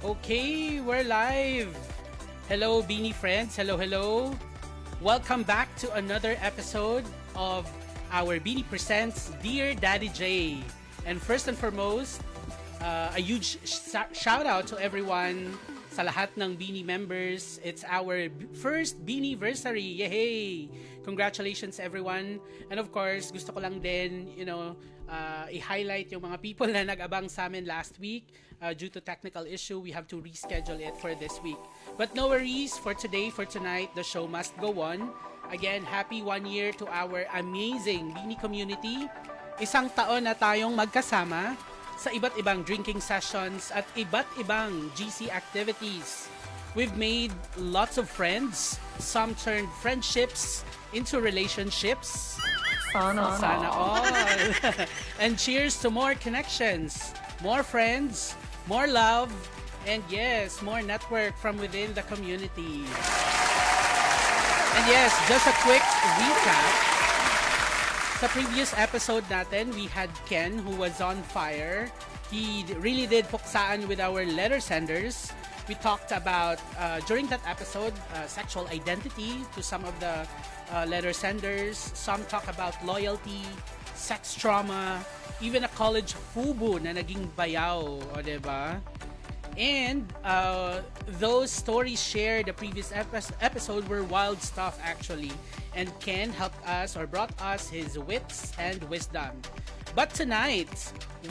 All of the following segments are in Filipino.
Okay, we're live. Hello, Beanie friends. Hello, hello. Welcome back to another episode of our Beanie Presents Dear Daddy J. And first and foremost, a huge shout out to everyone sa lahat ng Beanie members. It's our first Beanieversary. Yay! Congratulations everyone. And of course, gusto ko lang din, i-highlight yung mga people na nag-abang sa amin last week. Due to technical issue, we have to reschedule it for this week. But no worries, for today, for tonight, the show must go on. Again, happy 1 year to our amazing Beanie community. Isang taon na tayong magkasama sa iba't ibang drinking sessions at iba't ibang GC activities. We've made lots of friends. Some turned friendships into relationships. Sana all. And cheers to more connections, more friends, more love, and yes, more network from within the community. And yes, just a quick recap. Sa previous episode natin, we had Ken who was on fire. He really did puksaan with our letter senders. We talked about, during that episode, sexual identity to some of the letter senders. Some talk about loyalty, sex trauma, even a college fubu na naging bayaw, o diba? And those stories shared the previous episode were wild stuff actually. And Ken helped us or brought us his wits and wisdom. But tonight,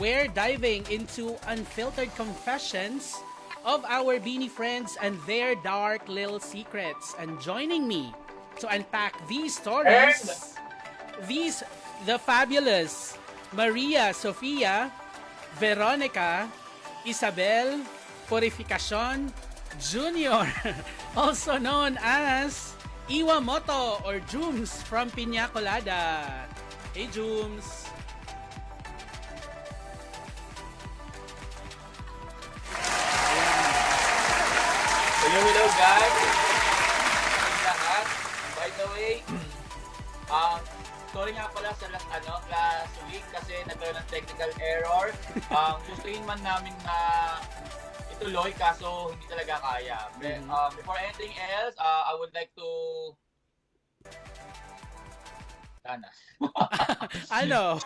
we're diving into unfiltered confessions of our Beanie friends and their dark little secrets. And joining me to unpack these stories, the fabulous Maria Sofia, Veronica, Isabel, Purificacion Jr., also known as Iwamoto or Jooms from Piña Colada. Hey Jooms! Hello guys! Lahat. By the way, sorry nga pala sa last week kasi nagkaroon ng technical error. Gustuin man namin na ituloy kaso hindi talaga kaya. Before anything else, I would like to Ano?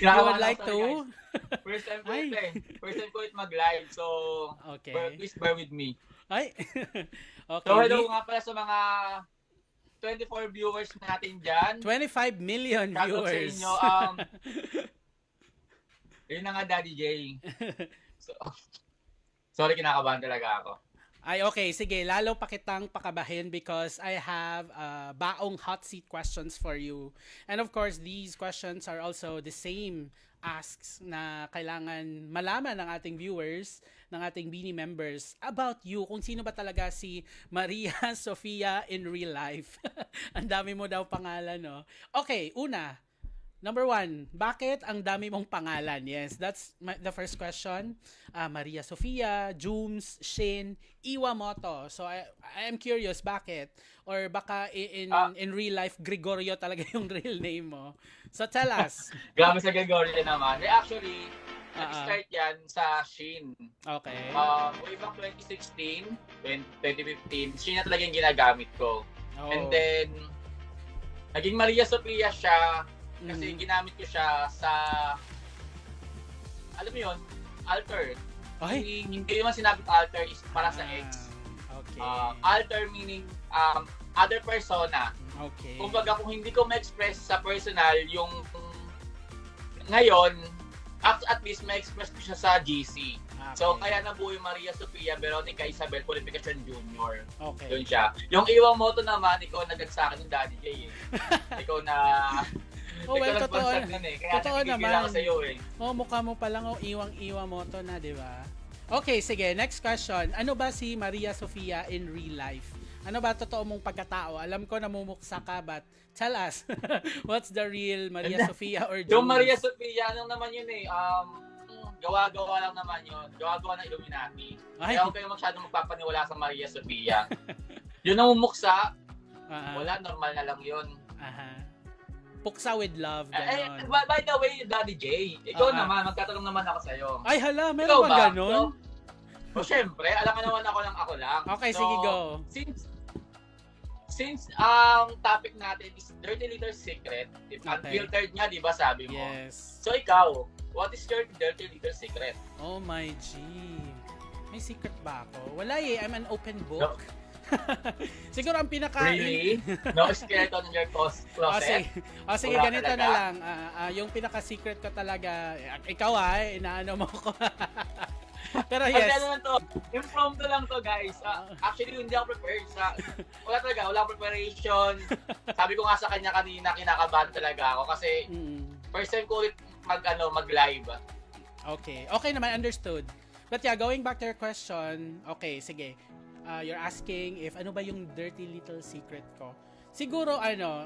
You would like to? First time ko it mag-live, so okay. Please bear with me. Ay. Okay. So hello nga pala sa mga 24 viewers natin dyan. 25 million viewers. Sa inyo, yun na nga, Daddy J. So, sorry, kinakabahan talaga ako. Ay, okay. Sige, lalo pa kitang pakabahin because I have baong hot seat questions for you. And of course, these questions are also the same asks na kailangan malaman ng ating viewers, ng ating Beanie members about you, kung sino ba talaga si Maria Sofia in real life. Ang dami mo daw pangalan, no? Okay, una, number 1, bakit ang dami mong pangalan? Yes, that's the first question. Maria Sofia, Jooms, Shin, Iwamoto. So I am curious, bakit? Or baka in real life, Gregorio talaga yung real name mo. So tell us. Grabe sa Gregorio naman. Actually, nag-start yan sa Shin. Okay. Way back 2016, 2015, Shin na talaga yung ginagamit ko. Oh. And then, naging Maria Sofia siya kasi ginamit ko siya sa, alam mo yun, alter. Ay. Hindi naman sinabi alter is para sa ex. Okay. Alter meaning other persona. Okay. Kumbaga kung hindi ko ma-express sa personal yung ngayon, at least ma-express ko siya sa GC. Okay. So kaya nabuo yung Maria Sofia, Veronica, Isabel, Purificacion Jr. Okay. Yun siya. Yung Iwamoto naman, ikaw nagad sa akin yung Daddy J eh. Ikaw na Oh, well, totoo. Kaya Totoo naman. ako sa iyo eh. Oh, mukha mo pa lang Iwamoto na, di ba? Okay, sige. Next question. Ano ba si Maria Sofia in real life? Ano ba totoo mong pagkatao? Alam ko namumuksa ka, but tell us. What's the real Maria Sofia or Jooms? Yung Maria Sofia, ano naman yun eh. Gawa-gawa lang naman yun. Gawa-gawa ng Illuminati. Ay. Kaya huwag kayo masyadong magpapaniwala sa Maria Sofia. Yun ang umuksa. Wala, normal na lang yun. Puksa with love, gano'n. By the way, Daddy J, ikaw naman, magtatanong naman ako sa'yo. Ay, hala, meron Ikaw ba ba? gano'n? O syempre, alam mo naman ako lang. Okay, So, sige, go. Since ang topic natin is Dirty Little Secret, unfiltered nga, di ba sabi mo? Yes. So ikaw, what is your Dirty Little Secret? Oh my G. May secret ba ako? Wala eh. I'm an open book. No. Siguro ang pinaka... Really? No skeleton in your closet? Sige, Wala ganito talaga? na lang. Yung pinaka-secret ko talaga, ikaw inaano mo ko. Pero Kasi yes. ano lang to, impromptu lang to guys. Actually, hindi ako prepared wala talaga, wala preparation. Sabi ko nga sa kanya kanina, kinakabahan talaga ako kasi first time ko ulit mag-live. Okay. Okay naman, understood. But yeah, going back to your question, okay, sige. You're asking if ano ba yung dirty little secret ko. Siguro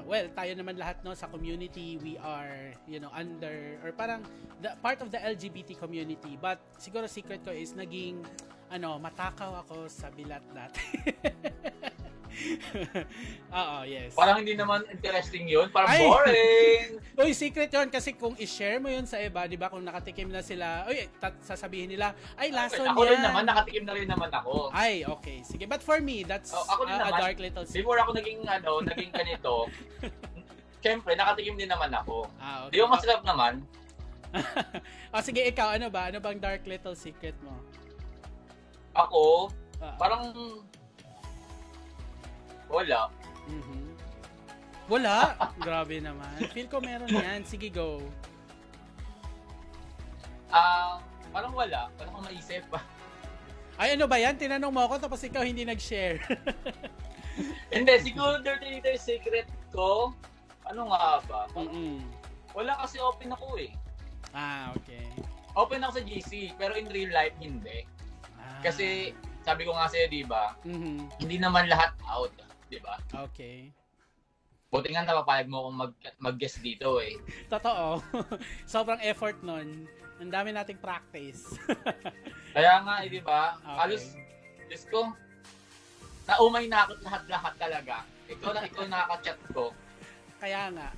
well, tayo naman lahat no sa community, we are, under or parang part of the LGBT community. But siguro secret ko is naging matakaw ako sa bilat dati. Oo, yes. Parang hindi naman interesting yun, parang Ay! boring. Uy, secret yun kasi kung i-share mo yun sa iba, di ba, kung nakatikim na sila, sasabihin nila, ay, lason Ako rin yan. naman, nakatikim na rin naman ako. Ay, okay. Sige. But for me, that's Ako din a naman, dark little secret. before ako naging ganito, syempre, nakatikim din naman ako. Okay. Di ba masarap naman? Sige, ikaw, ano ba? Ano bang dark little secret mo? Ako, parang wala. Mhm. Wala? Grabe naman. Feel ko meron yan. Sige, go. Parang wala. Parang kung maisip pa. Ay, ano ba yan? Tinanong mo ako tapos ikaw hindi nag-share. Hindi, siguro dirty little secret ko, ano nga ba? Wala kasi open ako eh. Okay. Open ako sa GC, pero in real life, hindi. Kasi, sabi ko nga sa'yo, di ba? Hindi naman lahat out, di ba? Okay. Buti nga napapayag mo kung mag-guest dito eh. Totoo. Sobrang effort nun. Ang dami nating practice. Kaya nga, di ba? Okay. Halos, Diyos ko, naumay na ako lahat talaga. Ikaw nakaka-chat ko. Kaya nga.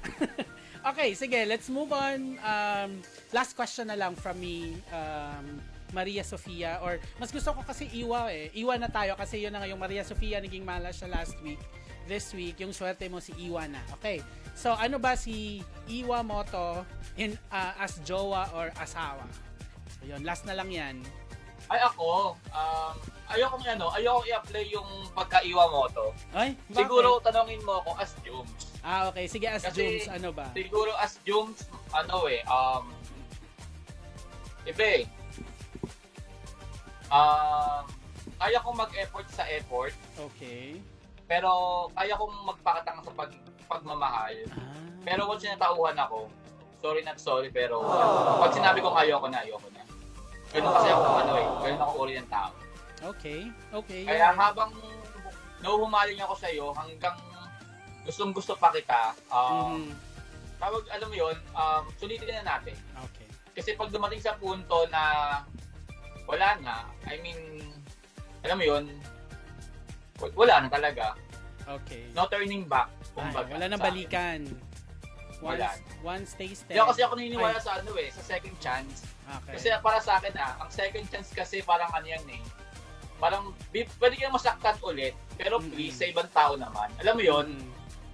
Okay, sige, let's move on. Last question na lang from me, Maria Sofia, or mas gusto ko kasi Iwa eh. Iwa na tayo kasi yun na nga yung Maria Sofia, naging malas siya last week. This week, yung swerte mo si Iwa na. Okay, so ano ba si Iwa Moto as jowa or asawa? So yun, last na lang yan. Ay ako, ayoko i-apply yung pagka-Iwa Moto. Ay, bakit? Siguro tanongin mo ako as Jums. Okay, sige, as Kasi, Jums, ano ba? Siguro as Jums, iba eh. Kaya kong mag-effort sa effort, Okay. pero kaya kong magpakatanga sa pagmamahal. Pero kung sinatauhan ako, sorry not sorry, pero pag sinabi kong ayoko na. Ganun kasi ako ganun ako uri ng tao. Okay. Kaya habang nahuhumaling ako sa iyo hanggang gustong-gusto pa kita, alam mo yun, sulitin na natin. Okay. Kasi pag dumating sa punto na wala na, I mean, alam mo yun, wala na talaga. Okay. No turning back. Wala nang balikan. Wala. One stays there. Kaya kasi ako naniniwala sa sa second chance. Okay. Kasi para sa akin ang second chance kasi parang yan eh. Parang pwede kang masaktan ulit, pero please sa ibang tao naman. Alam mo yun?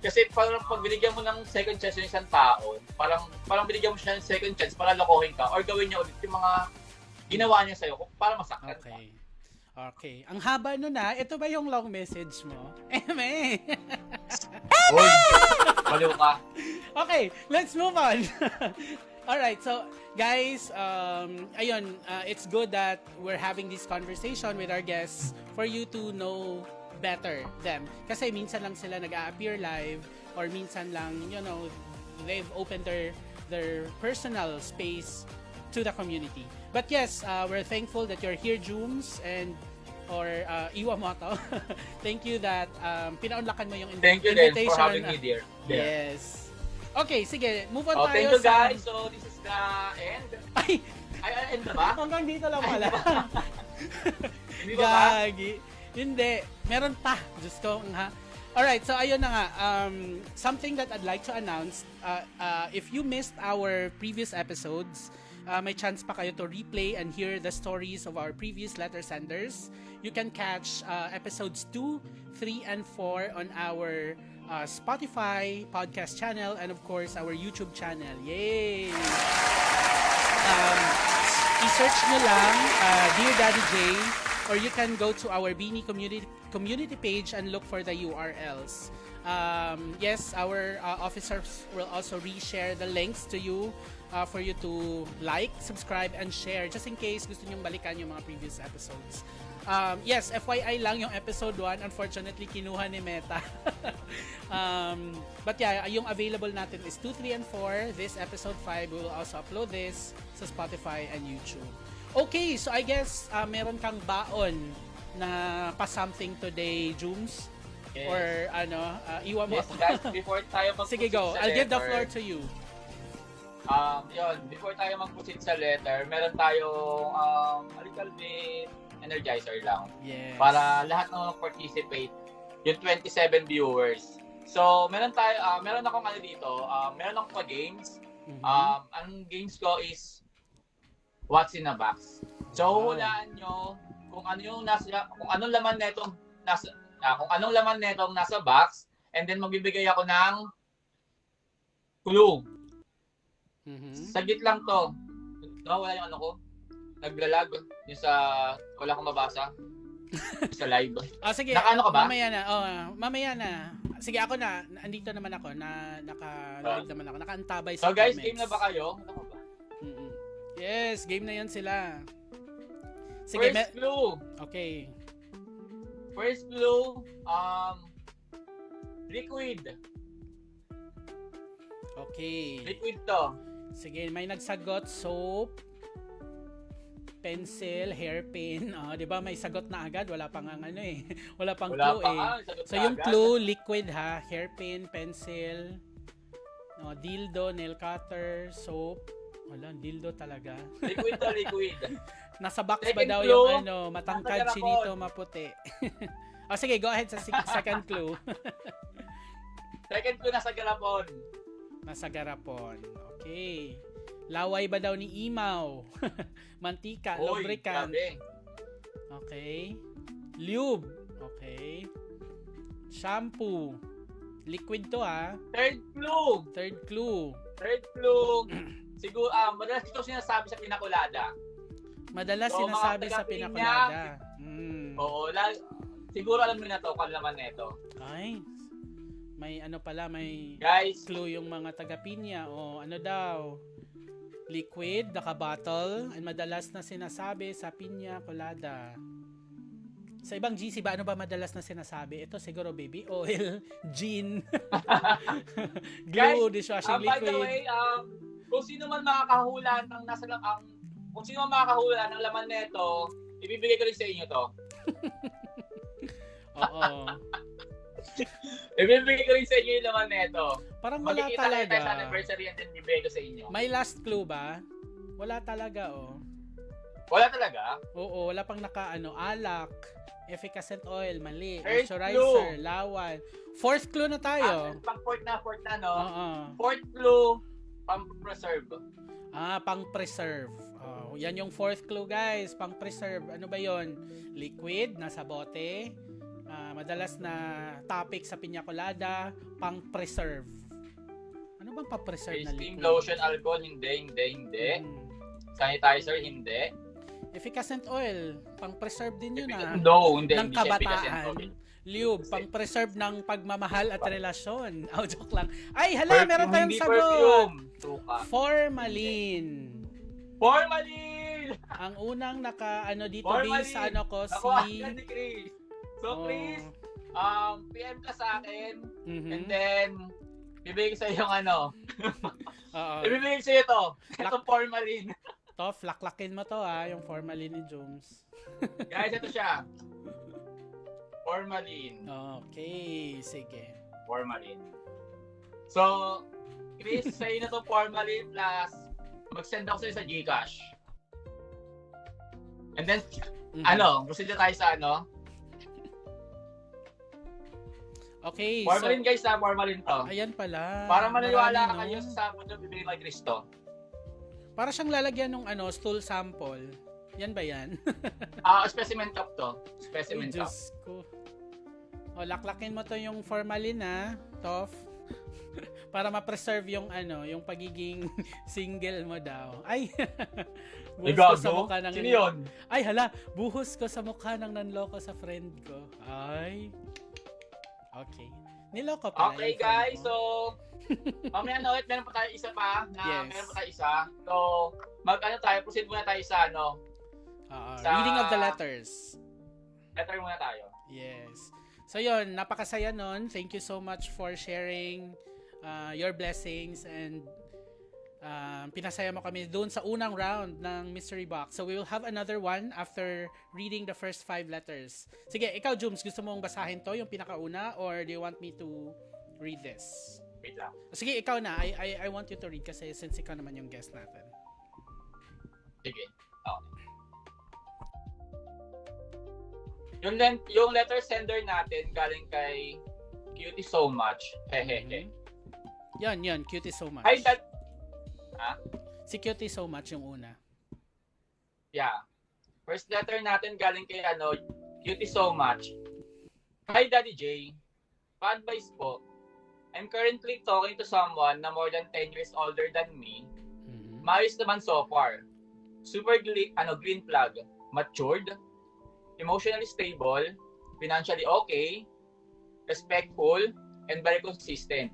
Kasi parang pag binigyan mo ng second chance yung isang tao, parang binigyan mo siya ng second chance para lokohin ka or gawin niya ulit yung mga ginawa niya sa'yo para masaktan ka. Okay. Ang haba nun ito ba yung long message mo? Eme! Uy! Baliw ka. Okay, let's move on. Alright, so guys, it's good that we're having this conversation with our guests for you to know better them. Kasi minsan lang sila nag-a-appear live or minsan lang, they've opened their personal space to the community. But yes, we're thankful that you're here, Jooms, or Iwa Moto. Thank you that pinaunlakan mo yung Thank you invitation. then for having me, dear. Yes. Okay, sige, move on tayo thank you sa... guys. So this is the end. Ay, end na ba? hanggang dito lang pala. Hindi ba ba? Gagi. Hindi. Meron pa. Diyos ko, ha? Alright, so ayun na nga. Something that I'd like to announce, if you missed our previous episodes, may chance pa kayo to replay and hear the stories of our previous letter senders. You can catch episodes 2, 3, and 4 on our Spotify podcast channel and of course our YouTube channel. Yay! I-search nyo lang Dear Daddy J, or you can go to our Beanie community page and look for the URLs. Yes, our officers will also reshare the links to you for you to like, subscribe, and share just in case gusto nyong balikan yung mga previous episodes. Yes, FYI lang yung episode 1, unfortunately kinuha ni Meta. But yeah, yung available natin is 2, 3, and 4. This episode 5, we will also upload this sa Spotify and YouTube. Okay, so I guess meron kang baon na pa-something today, Jooms? Yes. Or iwan mo Yes, ako. guys, before tayo mag-proceed Sige, go. sa I'll give the letter, floor to you. Before tayo mag-proceed sa letter, meron tayong a little bit energizer lang. Yes. Para lahat ng participate, yung 27 viewers. So, meron akong dito, meron akong pa-games. Ang games ko is What's in a Box. So, hulaan nyo kung anong laman netong nasa box, and then magbibigay ako ng clue. Saglit lang to. Wala yung ko. Naglalag yung wala akong mabasa sa live. Sige. Nakaano ka ba? Mamaya na. Sige, ako na. Andito naman ako. Naka-live naman ako. Nakaantabay sa So guys, comments. game na ba kayo? Ano ba? Yes, game na yan sila. Sige, First clue. Okay. First clue, liquid. Okay. Liquid to. Sige, may nagsagot, soap, pencil, hairpin. Di ba may sagot na agad? Wala pang Wala pang clue So yung agad. clue, liquid ha. Hairpin, pencil, dildo, nail cutter, soap. Wala, dildo talaga. Liquid to, liquid. Nasa box ba Second daw clue, yung matangkad, nasa chinito, maputi. Sige, go ahead sa second clue. Second clue, nasa garapon. Nasa garapon. Okay. Laway ba daw ni Imaw? Mantika, Oy, lubricant. grabe. Okay. Lube. Okay. Shampoo. Liquid to ha. Third clue. Third clue. Siguro, madalas ito sinasabi sa pinakulada. Madalas So, sinasabi mga sa taga-pinya, pinakulada. Oo, siguro alam mo na to, kalaman nito. Ay. May may Guys, clue yung mga taga-pinya o ano daw. Liquid, naka-bottle, and madalas na sinasabi sa pinya colada. Sa ibang GC ba, ano ba madalas na sinasabi? Ito siguro baby oil, gin, glue, dishwashing by the liquid. way, kung sino man makakahula ng kung sino man makakahula ng laman nito, ibibigay ko rin sa inyo to. Oo. Ibibigay ko rin sa inyo yung laman nito. Parang wala Magkikita talaga. tayo sa anniversary and then bibigay ko sa inyo. May last clue ba? Wala talaga, Wala talaga? Oo, wala pang alak, efficacent oil, mali, Third moisturizer, clue. lawan. Fourth clue na tayo. Fourth na, no? Oo. Fourth clue, pang-preserve. Pang-preserve. Yan yung fourth clue, guys. Pang-preserve. Ano ba yon? Liquid, nasa bote. Madalas na topic sa piña colada. Pang-preserve. Ano bang pang-preserve na Steam liquid? lotion, alcohol, hindi. Sanitizer, hindi. Efficacent oil. Pang-preserve din yun No, hindi. ng Hindi siya efficacent kabataan. oil. Lube, pang-preserve ng pagmamahal at relasyon. Joke lang. Ay, hala, meron tayong Hindi sagot. perfume. Suka. Formalin. Formalin! Ang unang dito Formalin! sa Nakuha si ka ni Chris. So, Oh. Chris, PM ka sa akin, Mhm. and then, bibigay ko sa iyo yung Oo. ibibigay ko sa iyo to. Ito formalin. To, flaklakin mo to yung formalin ni Jones. Guys, ito siya. Formalin. Okay, sige. Formalin. So, Chris, sa iyo na to formalin plus mag-send ako sa'yo sa GCash. And then, proceed na tayo sa Okay, formalin guys, formalin to. ayan pala. Para maniwala Marami, kayo sa sabon na bibigay kay Cristo. Para siyang lalagyan ng stool sample. Yan ba yan? Specimen top to. Specimen Uy, top. Diyos ko. O, laklakin mo to yung formalin Tof. Para ma-preserve yung yung pagiging single mo daw. Ay, buhos ko sa mukha ng... Sino yun? Ay, hala, buhos ko sa mukha ng nanloko sa friend ko. Ay. Okay. Niloko pala Okay yung friend guys, ko. so mamaya na ulit, meron pa tayo isa pa Yes. meron pa tayo isa. So, proceed muna tayo sa Reading of the letters. letter muna tayo. Yes. So yun, napakasaya nun. Thank you so much for sharing your blessings and pinasaya mo kami doon sa unang round ng Mystery Box. So we will have another one after reading the first 5 letters. Sige, ikaw Jums, gusto mong basahin to, yung pinakauna, or do you want me to read this? Wait lang. Sige, ikaw na. I want you to read kasi since ikaw naman yung guest natin. Sige. Okay. Yung letter sender natin galing kay Cutie So Much. Hehehe. Yan, Cutie So Much. Hi, Dad. Si Cutie So Much yung una. Yeah. First letter natin galing kay Cutie So Much. Hi, Daddy J. Pa-advice po. I'm currently talking to someone na more than 10 years older than me. Maayos naman so far. Super green flag. Matured. Emotionally stable. Financially okay. Respectful. And very consistent.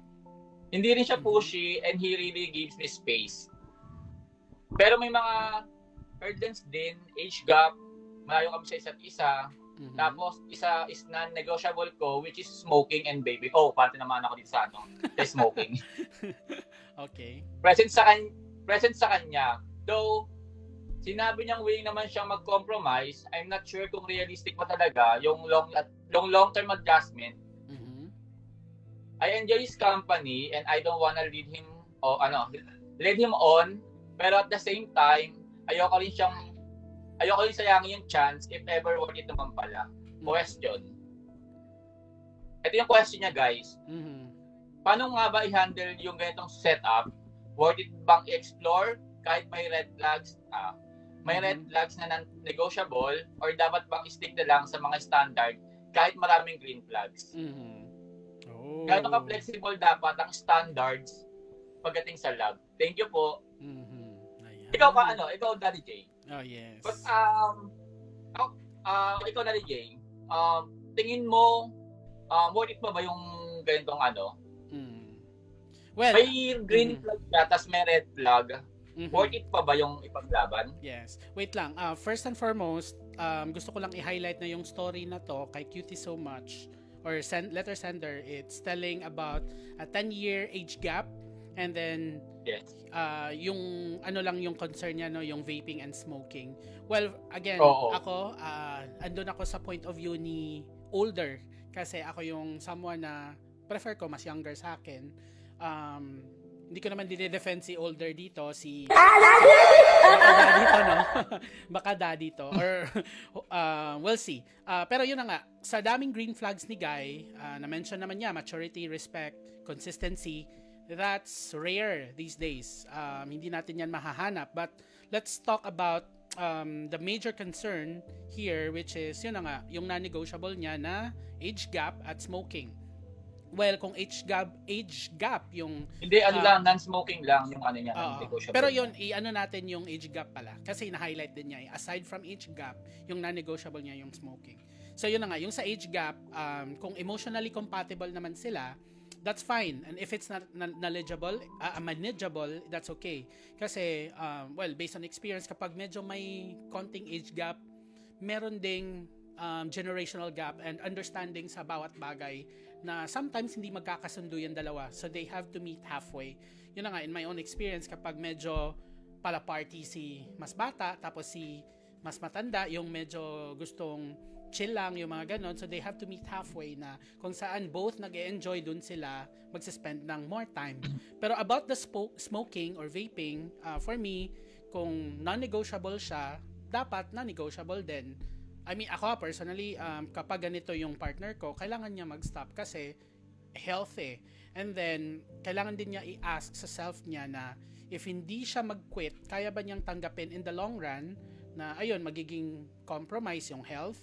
Hindi rin siya pushy and he really gives me space. Pero may mga hurdles din. Age gap. Malayo kami sa isa't isa. Tapos, isa is non-negotiable ko, which is smoking and vaping. Oh, parte naman ako dito sa smoking. Okay. Present sa kanya. Though, sinabi niyang willing naman siyang mag-compromise, I'm not sure kung realistic pa talaga yung long-term adjustment. I enjoy his company and I don't wanna lead him on, pero at the same time, ayoko rin sayangin yung chance if ever worth it naman pala. Question. Ito yung question niya, guys. Paano nga ba i-handle yung ganitong setup? Worth it bang i-explore kahit may red flags? May red flags na non-negotiable or dapat bang i-stick na lang sa mga standard kahit maraming green flags? Gano'n ka-flexible dapat ang standards pagdating sa love? Thank you po. Ikaw Daddy J. Oh, yes. But, ikaw Daddy J, tingin mo, worth it pa ba yung ganitong Well, may green flag na, tas may red flag. Worth it pa ba yung ipaglaban? Yes. Wait lang. First and foremost, gusto ko lang i-highlight na yung story na to kay Cutie So Much or letter sender. It's telling about a 10-year age gap and then yes. Yung lang yung concern niya, no, yung vaping and smoking. Well, again, ako andun ako sa point of view ni older kasi ako yung someone na prefer ko mas younger sa akin. Hindi ko naman dinedefend si older dito, si baka dito, no? Baka daddy to or we'll see. Pero yun na nga, sa daming green flags ni Guy, na-mention naman niya maturity, respect, consistency. That's rare these days. Hindi natin yan mahahanap. But let's talk about the major concern here, which is yun na nga, yung non-negotiable niya na age gap at smoking. Well, kung age gap yung hindi lang non-smoking lang yung niya, non-negotiable. Pero yun natin yung age gap pala kasi na-highlight din niya. Aside from age gap, yung non-negotiable niya yung smoking. So yun na nga, yung sa age gap, kung emotionally compatible naman sila, that's fine. And if it's not manageable, that's okay. Kasi based on experience, kapag medyo may konting age gap, meron ding generational gap and understanding sa bawat bagay na sometimes hindi magkakasundo yung dalawa. So they have to meet halfway. Yun na nga, in my own experience, kapag medyo pala-party si mas bata, tapos si mas matanda, yung medyo gustong chill lang, yung mga ganon. So they have to meet halfway na kung saan both nag-e-enjoy dun sila magsispend ng more time. Pero about the smoking or vaping, for me, kung non-negotiable siya, dapat non-negotiable din. I mean, ako personally, kapag ganito yung partner ko, kailangan niya mag-stop kasi healthy. And then, kailangan din niya i-ask sa self niya na if hindi siya mag-quit, kaya ba niyang tanggapin in the long run na ayun, magiging compromise yung health.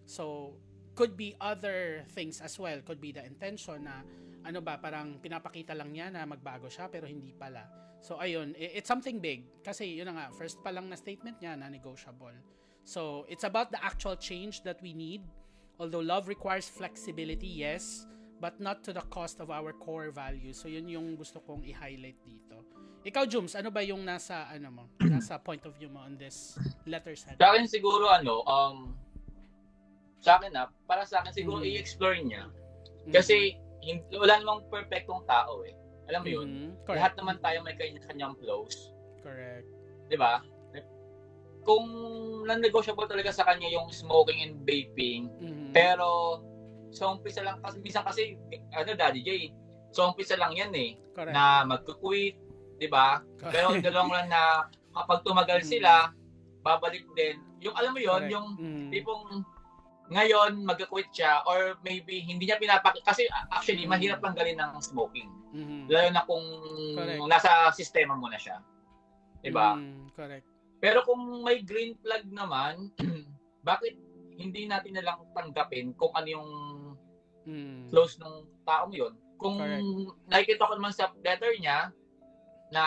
So, could be other things as well. Could be the intention na ano ba, parang pinapakita lang niya na magbago siya pero hindi pala. So, ayun, it's something big. Kasi yun na nga, first pa lang na statement niya na negotiable. So, it's about the actual change that we need. Although love requires flexibility, yes, but not to the cost of our core values. So, yun yung gusto kong i-highlight dito. Ikaw, Jums, ano ba yung nasa nasa point of view mo on this letter set? Sa akin siguro para sa akin siguro i-explore niya. Kasi wala namang perfectong tao eh. Alam mo yun? Lahat naman tayo may kanya-kanyang flaws. Correct. 'Di ba? Kung non-negotiable talaga sa kanya yung smoking and vaping, pero sa umpisa lang kasi minsan kasi Daddy J, sa umpisa lang yan eh. Correct. Na magku-quit, 'di ba? Pero dalawang lang na kapag tumagal sila, babalik din. Yung alam mo yon, yung tipong ngayon magka-quit siya or maybe hindi niya kasi actually mahirap tanggalin ng smoking. Lalo na kung nasa sistema mo na siya. 'Di ba? Correct. Pero kung may green flag naman, bakit hindi natin na lang tanggapin kung ano yung flows ng taong 'yon? Kung nakikita ko naman sa letter niya na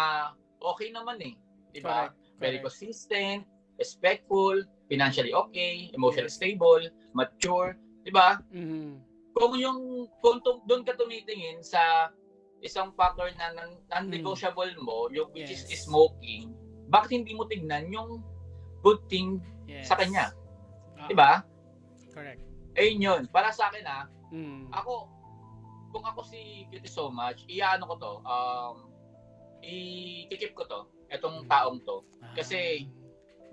okay naman eh, 'di ba? Very consistent, respectful, financially okay, emotionally stable, mature, 'di ba? Kung doon ka tumitingin sa isang factor na non-negotiable mo, yung which is smoking, bakit hindi mo tignan yung good thing sa kanya? 'Di ba? Correct. Ayun 'yun. Para sa akin kung ako si Cutie So Much, iyaano ko to, i-keep ko to, etong taong to. Kasi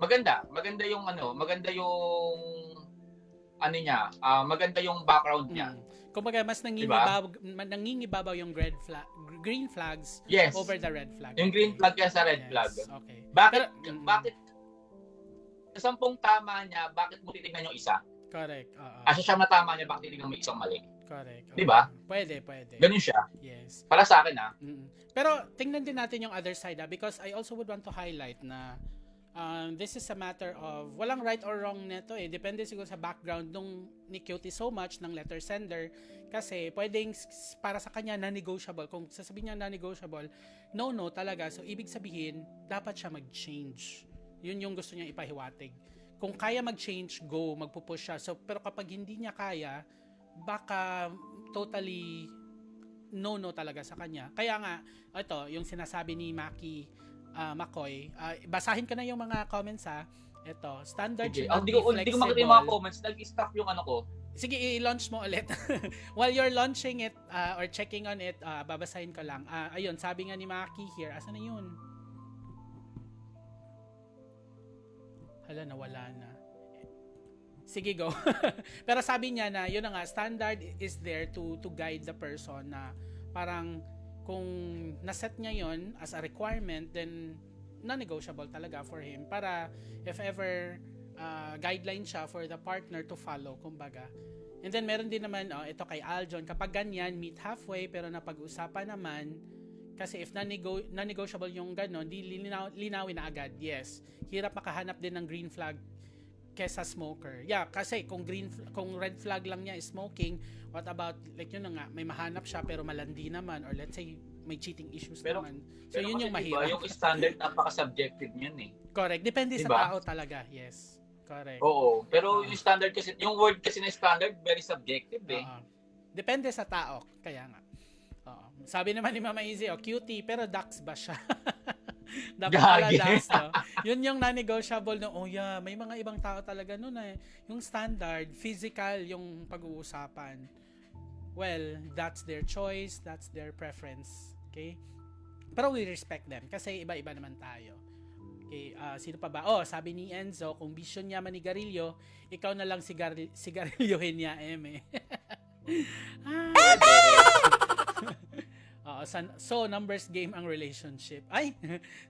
maganda yung maganda yung niya, maganda yung background niya. Kumbaga mas nangingibabaw yung green flags over the red flag. Yung green flag kaya sa red flag. Okay. Bakit sa 10 tama niya, bakit mo titingnan yung isa? Correct. Sa siyam na tama niya, bakit titingnan mo isang mali? Correct. Di ba? Pwede. Ganun siya. Yes. Para sa akin Pero tingnan din natin yung other side because I also would want to highlight na this is a matter of walang right or wrong neto eh. Depende siguro sa background nung ni Cutie So Much ng letter sender kasi pwedeng para sa kanya non-negotiable. Kung sasabihin niya non-negotiable, no talaga. So ibig sabihin, dapat siya mag-change. Yun yung gusto niya ipahiwatig. Kung kaya mag-change, go, magpupush siya. So, pero kapag hindi niya kaya, baka totally no talaga sa kanya. Kaya nga, ito, yung sinasabi ni Maki McCoy, basahin ko na yung mga comments ha. Ito, standard should not be flexible. Hindi ko makita yung mga comments. Nag-stop yung ko. Sige, i-launch mo ulit. While you're launching it or checking on it, babasahin ko lang. Ayun, sabi nga ni Maki here, asan na yun? Hala, nawala na. Sige, go. Pero sabi niya na, yun na nga, standard is there to guide the person na parang kung naset niya yon as a requirement, then non-negotiable talaga for him para if ever guideline siya for the partner to follow, kumbaga. And then meron din naman, ito kay Aljon, kapag ganyan, meet halfway pero napag-usapan naman, kasi if non-negotiable yung gano'n, di linawin na agad. Yes. Hirap makahanap din ng green flag kesa smoker. Yeah, kasi kung red flag lang niya is smoking, what about like yun na nga, may mahanap siya pero malandi naman or let's say may cheating issues naman. So yun yung mahirap. Yung standard napaka-subjective niyan eh. Correct. Depende sa tao talaga. Yes. Correct. Oo. Pero yung standard kasi, yung word kasi na standard, very subjective eh. Depende sa tao. Kaya nga. Sabi naman ni Mama Izzy, cutie, pero ducks ba siya? Dapat pala ducks, no? Yun yung non-negotiable no. May mga ibang tao talaga nun eh. Yung standard, physical, yung pag-uusapan. Well, that's their choice, that's their preference. Okay? Pero we respect them kasi iba-iba naman tayo. Okay, sino pa ba? Sabi ni Enzo, kung bisyon niya manigarilyo, ikaw na lang sigarilyohin niya, So numbers game ang relationship.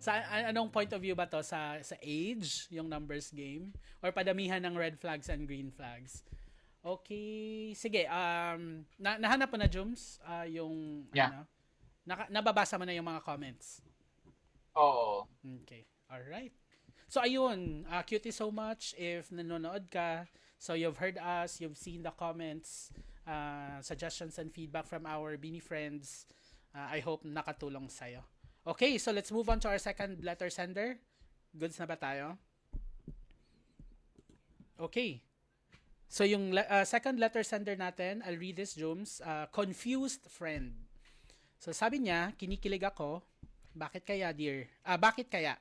Sa anong point of view ba to, sa age yung numbers game or padamihan ng red flags and green flags? Okay, sige. Nahanap mo na, Jums, yung nababasa mo na yung mga comments. Oo. Okay. Alright. So ayun, cutie so much if nanonood ka. So you've heard us, you've seen the comments, suggestions and feedback from our Beanie friends. I hope nakatulong sa'yo. Okay, so let's move on to our second letter sender. Goods na ba tayo? Okay. So yung second letter sender natin, I'll read this, Jooms. Confused friend. So sabi niya, kinikilig ako. Bakit kaya, dear? Bakit kaya?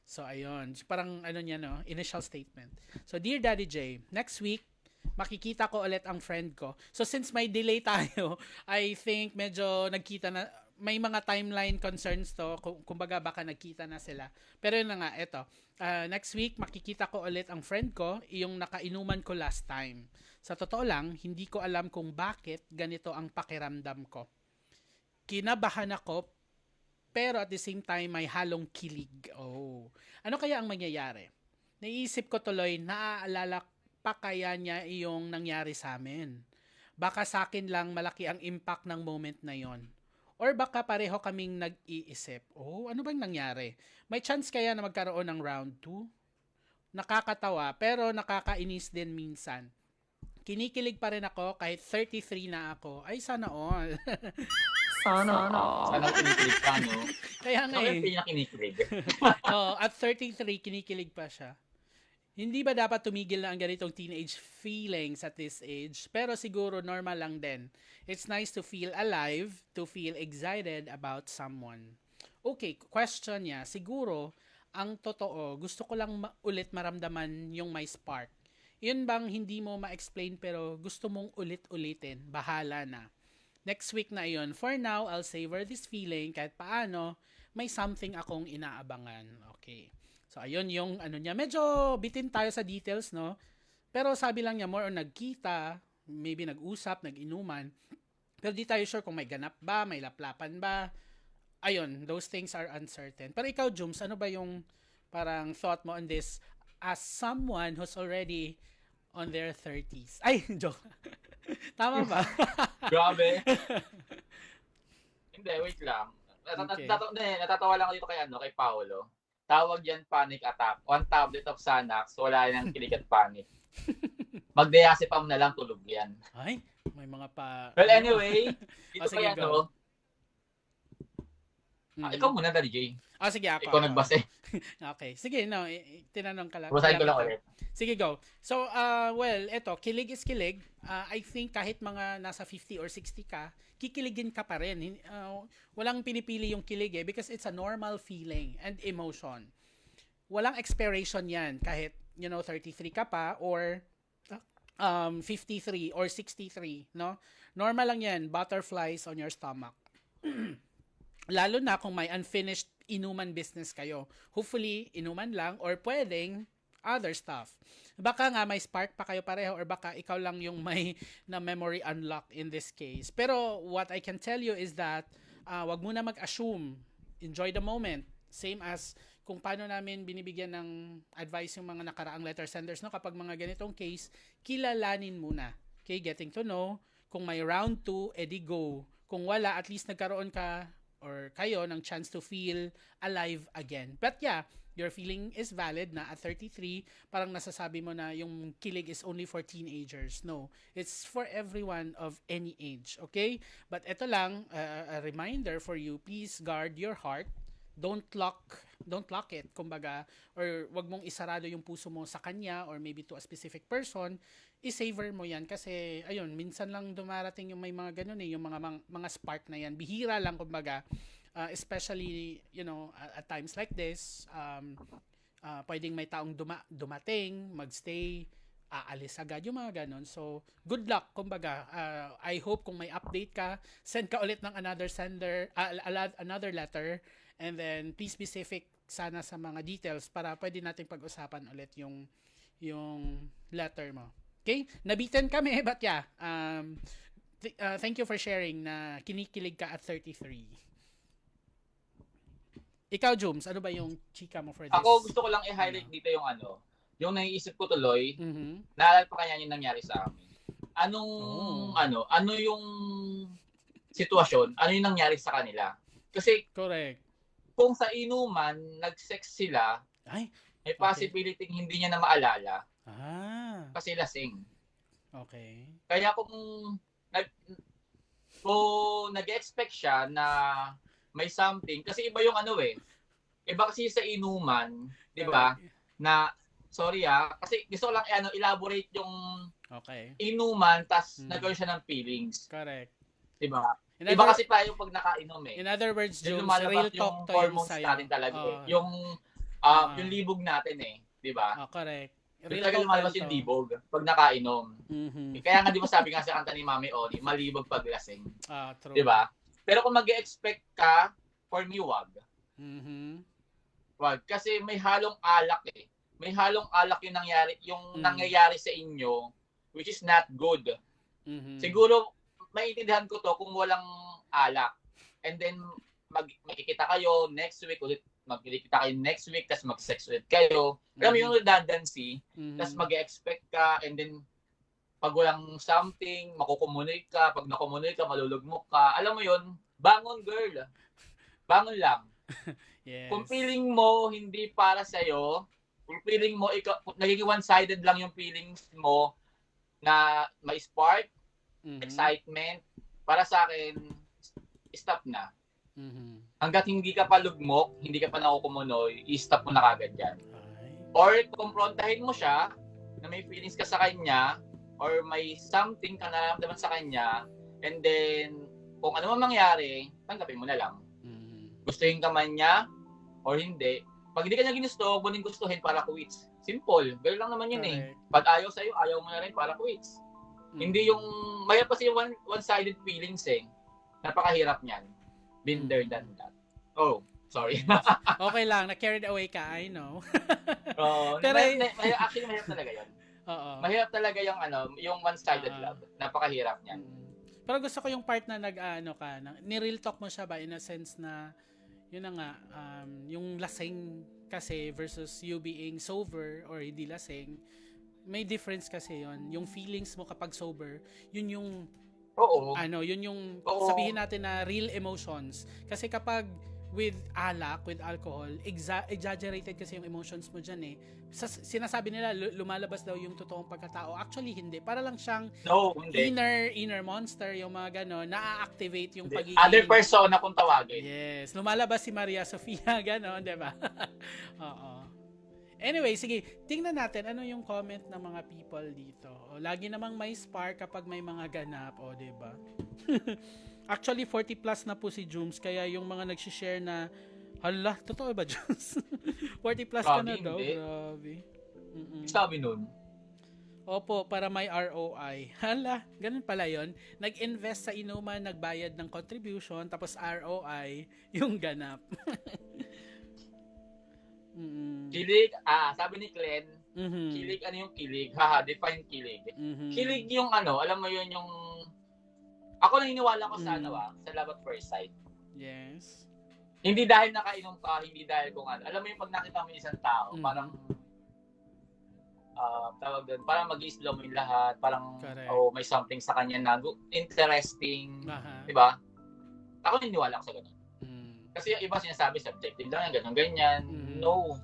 So, ayun. Parang, niya, no? Initial statement. So, Dear Daddy J, next week, makikita ko ulit ang friend ko. So, since may delay tayo, I think medyo nagkita na, may mga timeline concerns to. Kumbaga, baka nagkita na sila. Pero yun na nga, eto. Next week, makikita ko ulit ang friend ko, yung nakainuman ko last time. Sa totoo lang, hindi ko alam kung bakit ganito ang pakiramdam ko. Kinabahan ako, pero at the same time, may halong kilig. Oh. Ano kaya ang mangyayari? Naisip ko tuloy, naaalala pa kaya niya yung nangyari sa amin. Baka sa akin lang malaki ang impact ng moment na yon. Or baka pareho kaming nag-iisip. Oh, ano bang nangyari? May chance kaya na magkaroon ng round 2? Nakakatawa, pero nakakainis din minsan. Kinikilig pa rin ako kahit 33 na ako. Ay, sana all. Sana. Sana kinikilig ka, no? Kaya nga Ano eh. yung pinakinikilig? At 33, kinikilig pa siya. Hindi ba dapat tumigil na ang ganitong teenage feelings at this age? Pero siguro normal lang din. It's nice to feel alive, to feel excited about someone. Okay, question niya. Siguro, ang totoo, gusto ko lang ulit maramdaman yung may spark. Yun bang hindi mo ma-explain pero gusto mong ulit-ulitin? Bahala na. Next week na yun. For now, I'll savor this feeling kahit paano may something akong inaabangan. Okay. So, ayun yung ano niya. Medyo bitin tayo sa details, no? Pero sabi lang niya, more on nagkita, maybe nag-usap, nag-inuman. Pero di tayo sure kung may ganap ba, may laplapan ba. Ayun, those things are uncertain. Pero ikaw, Jums, ano ba yung parang thought mo on this as someone who's already on their 30s? Ay, joke. Tama ba? Grabe. Hindi, wait lang. Okay. Natatawa lang ako dito kay Paolo. Tawag yan panic attack. 1 tablet of Xanax, wala yan kilig at panic. Magdiazepam na lang, tulog yan. Ay, may mga pa... Well, anyway, dito sige, kaya go. Ikaw muna, Daddy J. Sige, ako. Ikaw nagbase. Okay. Sige, no. Tinanong ka lang. Basahin ko lang ulit. Sige, go. So, well, eto, kilig is kilig. I think kahit mga nasa 50 or 60 ka, kikiligin ka pa rin. Walang pinipili yung kilig because it's a normal feeling and emotion. Walang expiration yan kahit, 33 ka pa or 53 or 63, no? Normal lang yan, butterflies on your stomach. Lalo na kung may unfinished inuman business kayo. Hopefully, inuman lang or pwedeng other stuff. Baka nga may spark pa kayo pareho or baka ikaw lang yung may na memory unlock in this case. Pero what I can tell you is that wag muna mag-assume. Enjoy the moment. Same as kung paano namin binibigyan ng advice yung mga nakaraang letter senders, no? Kapag mga ganitong case, kilalanin muna. Okay, getting to know. Kung may round 2, edi go. Kung wala, at least nagkaroon ka or kayo ng chance to feel alive again. But yeah, your feeling is valid na at 33, parang nasasabi mo na yung kilig is only for teenagers. No, it's for everyone of any age, okay? But ito lang, a reminder for you, please guard your heart. Don't lock it, kumbaga, or wag mong isarado yung puso mo sa kanya or maybe to a specific person. I-savor mo yan kasi ayun, minsan lang dumarating yung may mga ganun yung mga spark na yan. Bihira lang kumbaga, especially at times like this, pwedeng may taong dumating, magstay, aalis agad yung mga ganun. So, good luck kumbaga. I hope kung may update ka, send ka ulit ng another letter, and then please be specific sana sa mga details para pwede nating pag-usapan ulit yung letter mo. Okay? Nabitin kami, but yeah. Thank you for sharing na kinikilig ka at 33. Ikaw, Jooms, ano ba yung chika mo for this? Ako gusto ko lang i-highlight dito yung naiisip ko tuloy, naalala pa kanya yung nangyari sa amin. Ano yung sitwasyon, ano yung nangyari sa kanila. Kasi correct. kung sa inuman, nag-sex sila, Ay, may okay. possibility hindi niya na maalala kasi lasing. Okay. Kaya nag, nag-expect siya na may something, kasi iba yung iba kasi sa inuman, di ba? Na, sorry kasi gusto ko lang elaborate yung inuman, tas nagkaroon siya ng feelings. Correct. Di ba? Iba kasi tayo pag nakainom In other words, Jones, lumalabas real talk yung to yung hormones sa'yo. natin talaga Yung libog natin di ba? Correct. Real talaga lumalabas yung libog pag nakainom. Kaya nga di ba sabi nga sa kanta ni Mami Oni, malibog pag lasing. True. Di ba? Pero kung mag-expect ka, for me, wag. Wag. Kasi may halong alak May halong alak yung nangyayari sa inyo, which is not good. Siguro, maintindihan ko to kung walang alak. And then, makikita kayo next week ulit. Magkikita kayo next week, tapos mag-sex ulit kayo. Alam mo yung redundancy, tapos mag-expect ka, and then, pag walang something, makukomunicate ka. Pag nakomunicate ka, malulugmok ka. Alam mo yun, bangon girl. Bangon lang. Yes. Kung feeling mo hindi para sa'yo, kung feeling mo, nagiging one-sided lang yung feelings mo na may spark, excitement, para sa akin, stop na. Hanggat hindi ka pa lugmok, hindi ka pa nakukumunoy, i-stop mo na kagad yan. Or kumprontahin mo siya na may feelings ka sa kanya or may something ka nararamdaman sa kanya, and then kung ano man mangyari, tanggapin mo na lang. Gustuhin ka man niya or hindi. Pag hindi ka niya ginusto, huwag mo din gustuhin para quits. Simple. Gano'n lang naman yun Pag ayaw sa'yo, ayaw mo na rin para quits. Hindi yung, mahirap kasi yung one-sided feelings Napakahirap niyan. Been there, done that. Oh, sorry. Okay lang, na-carried away ka, I know. Pero actually, mahirap talaga yun. Mahirap talaga yung one-sided love. Napakahirap niyan. Pero gusto ko yung part na ni-real talk mo siya ba in a sense na yun na nga, yung lasing kasi versus you being sober or hindi lasing, may difference kasi yon. Yung feelings mo kapag sober, yun yung yun yung sabihin natin na real emotions. Kasi kapag with alcohol, exaggerated kasi yung emotions mo dyan sinasabi nila lumalabas daw yung totoong pagkatao. Actually hindi, para lang siyang inner monster, yung mga gano'n, na-activate yung pagiging other persona kung tawagin. Yes, lumalabas si Maria Sofia gano'n, di ba? Oo. Anyway, sige, tingnan natin ano yung comment ng mga people dito. Lagi namang may spark kapag may mga ganap, di ba? Actually, 40 plus na po si Jooms, kaya yung mga nag-share na, hala, totoo ba, Jooms? 40 plus ka na daw, grabe. Sabi nun? Opo, para may ROI. Hala, ganun pala yon. Nag-invest sa inuman, nagbayad ng contribution, tapos ROI, yung ganap. Kilig, sabi ni Glenn, kilig, ano yung kilig? Define kilig. Kilig yung alam mo yun yung, ako naniniwala ko sa sa love at first sight. Yes. Hindi dahil nakainom ka, hindi dahil kung alam mo yung pag nakita mo yung isang tao, parang, tawag doon, parang mag-i-slow mo yung lahat, parang, may something sa kanya na interesting, diba? Ako naniniwala ko sa ganun. Kasi yung iba sinasabi, subjective lang yan, ganyan. No.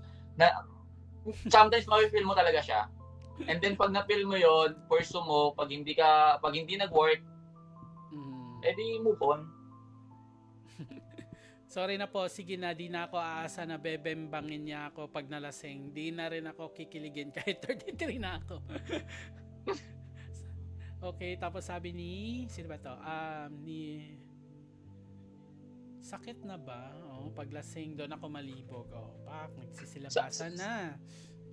Sometimes ma-feel mo talaga siya. And then pag na-feel mo yon, pursue mo, pag hindi nag-work, edi move on. Sorry na po, sige na, di na ako aasa na bebembangin niya ako pag nalasing. Di na rin ako kikiligin kahit 33 na ako. Okay, tapos sabi ni, sino ba to? Sakit na ba? Paglasing doon ako malibog. Nagsisilabasan na.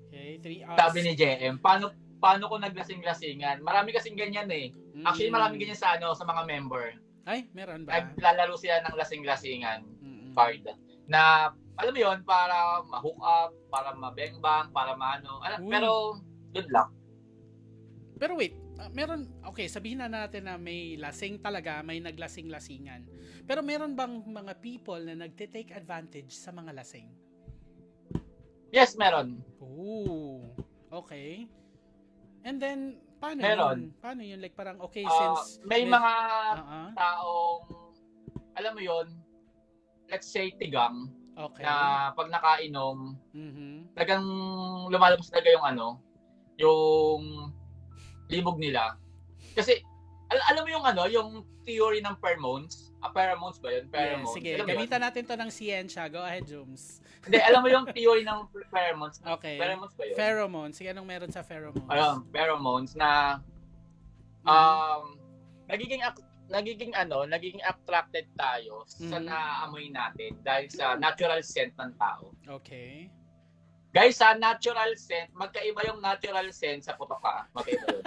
Okay, 3 hours. Sabi ni JM, paano ko naglasing-lasingan? Marami kasing ganyan Actually, marami ganyan sa mga member. Ay, meron ba? Naglalaro sila ng lasing-lasingan card. Na, alam mo yun, para ma-hook up, para ma-bang-bang, para ma-ano. Pero, good luck. Pero wait, sabihin na natin na may lasing talaga, may naglasing-lasingan. Pero meron bang mga people na nagte-take advantage sa mga lasing? Yes, meron. Okay. And then, paano meron. Yun? Paano yun? Like parang, since... May mga taong, alam mo yun, let's say tigang. Okay. na pag nakainom, Mhm. talagang lumalabas talaga yung yung libog nila. Kasi, alam mo yung yung theory ng pheromones? Pheromones ba yun? Yes, Pheromones. sige. Alam mo yun? Gamitan natin to ng siyensya. Go ahead, Jooms. Hindi, alam mo yung theory ng pheromones? Okay. Pheromones ba yun? Pheromones. Sige, anong meron sa pheromones? Ayun, pheromones na nagiging attracted tayo sa naamoy natin dahil sa natural scent ng tao. Okay. Guys, sa natural scent, magkaiba yung natural scent sa putoka. Magkaiba yun.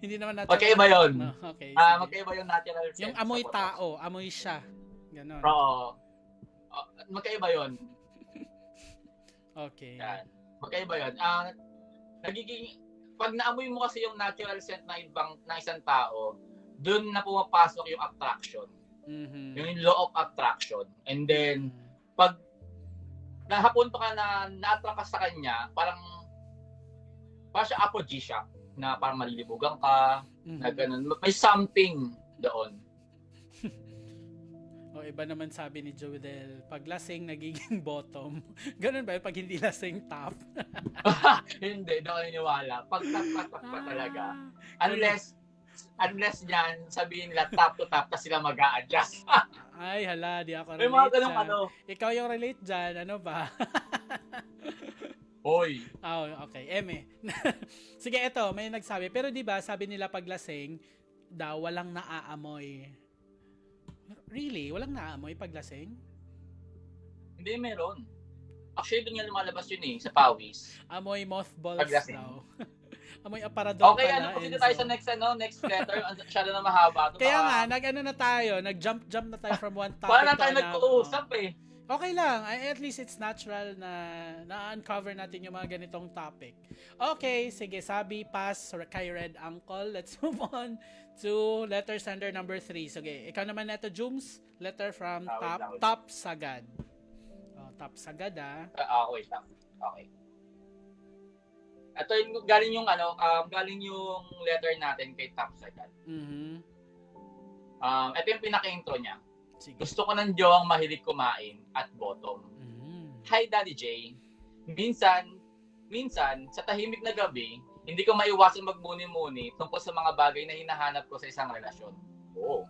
Hindi naman natin. Magkaiba yun. No, okay. Sige. Magkaiba yung natural scent. Yung amoy sa putok. tao, amoy siya. Ganon. Oo. Magkaiba yun. Okay. Yan. Magkaiba yun. Pag naamoy mo kasi yung natural scent ng isang tao, doon na pumapasok yung attraction. Mhm. Yung law of attraction. And then, pag nahapunto ka na na-attract ka sa kanya, parang siya aphrodisiac na parang malilibugan ka, na ganun. May something doon. O iba naman sabi ni Jodel, pag lasing nagiging bottom. Ganun ba yun? Pag hindi lasing top? Hindi, daw naniniwala. Pag top pa talaga. Ah. Unless yan, sabihin nila top to top na sila mag-a-adjust. Ay, hala, di ako May relate mga ganun dyan. Ikaw yung relate dyan, ano ba? Hoy. Oh, okay. Eme. Sige, eto, may nagsabi. Pero di ba sabi nila pag lasing, daw walang naaamoy. Really? Walang naaamoy pag lasing? Hindi, meron. Actually, doon nga lumalabas yun sa pawis. Amoy mothballs Pag lasing. daw. Amoy aparador Okay, pala. proceed tayo sa next letter. Masyado na mahaba. Kaya nga, nag-ano na tayo, nag-jump na tayo from one topic Wala na to tayo another. nag-uusap Okay lang. At least it's natural na na-uncover natin yung mga ganitong topic. Okay, sige. Sabi, pass kay Red Uncle. Let's move on to letter sender number 3. Sige, ikaw naman neto, Jooms. Letter from Top Sagad. Oh, Top Sagad, wait lang. Okay. Ito yung galing yung letter natin kay Top Sagad. Mhm. Ito yung pinaka-intro niya. Sige. Gusto ko ng jowang mahilig kumain at bottom. Mhm. Hi, Daddy J. Minsan, sa tahimik na gabi, hindi ko maiwasan magmuni-muni tungkol sa mga bagay na hinahanap ko sa isang relasyon. Oo.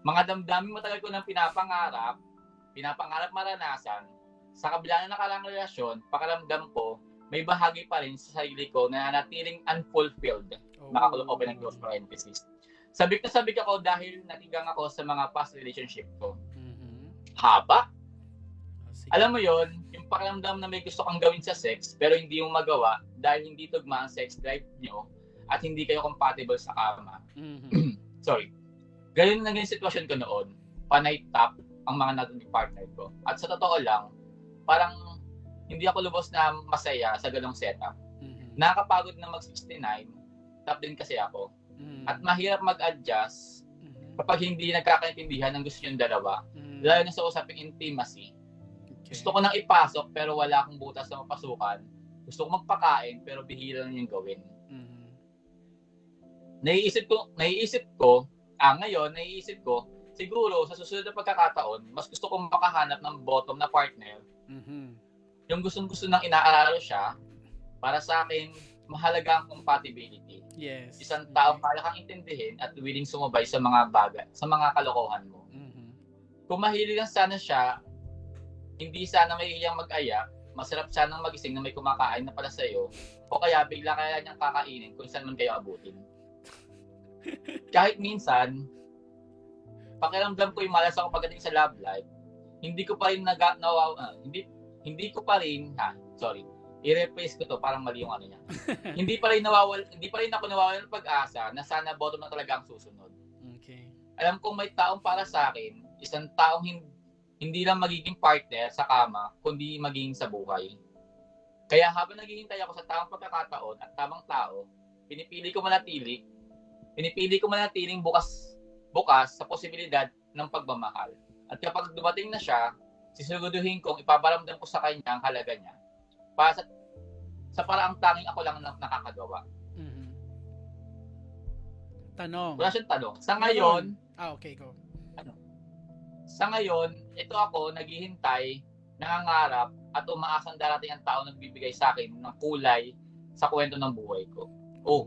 Mga damdaming matagal ko nang pinapangarap maranasan, sa kabila ng nakaraang relasyon, pakiramdam ko, may bahagi pa rin sa sarili ko na natiling unfulfilled. Open and close parenthesis. Sabik na sabik ako dahil natigang ako sa mga past relationship ko. Mhm. Haba. Sige. Alam mo yon, yung pakiramdam na may gusto kang gawin sa sex pero hindi mo magawa dahil hindi tugma ang sex drive nyo at hindi kayo compatible sa kama. Mhm. Sorry. Ganyan na ganyan sitwasyon ko noon. Panay top ang mga naging partner ko. At sa totoo lang, parang hindi ako lubos na masaya sa ganong setup. Mhm. Nakakapagod na mag-69, top din kasi ako. Mhm. At mahirap mag-adjust Mhm. kapag hindi nagkakaintindihan ng gusto yung dalawa. Mhm. Lalo na sa usaping intimacy. Okay. Gusto ko nang ipasok pero wala akong butas na mapasukan. Gusto ko magpakain pero bihira lang yung gawin. Mhm. Naiisip ko, siguro sa susunod na pagkakataon, mas gusto kong makahanap ng bottom na partner. Mhm. Yung gustong-gusto nang inaalala siya, para sa akin, mahalaga ang compatibility. Yes. Isang taong kaya kang intindihin at willing sumabay sa mga bagay, sa mga kalokohan mo. Mhm. Kung mahilig lang sana siya, hindi sana may iyang mag-aya, masarap sanang magising na may kumakain na pala sa'yo, o kaya bigla kaya niyang kakainin kung saan man kayo abutin. Kahit minsan, pakiramdam ko yung malas ako pagdating sa love life, hindi ko pa rin i-rephrase ko to, parang mali yung niya. hindi pa rin ako nawawala ng pag-asa na sana bottom na talaga ang susunod. Okay. Alam kong may taong para sa akin, isang taong hindi lang magiging partner sa kama, kundi magiging sa buhay. Kaya habang naghihintay ako sa tamang pagkakataon at tamang tao, pinipili ko manatiling bukas sa posibilidad ng pagmamahal. At kapag dumating na siya, sisiguraduhin kong ipaparamdam ko sa kanya ang halaga niya. Sa paraang tanging ako lang nakakagawa. Mhm. Tanong. Wala siyang tanong. Sa ngayon, Okay, go. sa ngayon, ito ako, naghihintay, nangangarap, at umaasang darating ang tao nagbibigay sa akin ng kulay sa kwento ng buhay ko. Oh.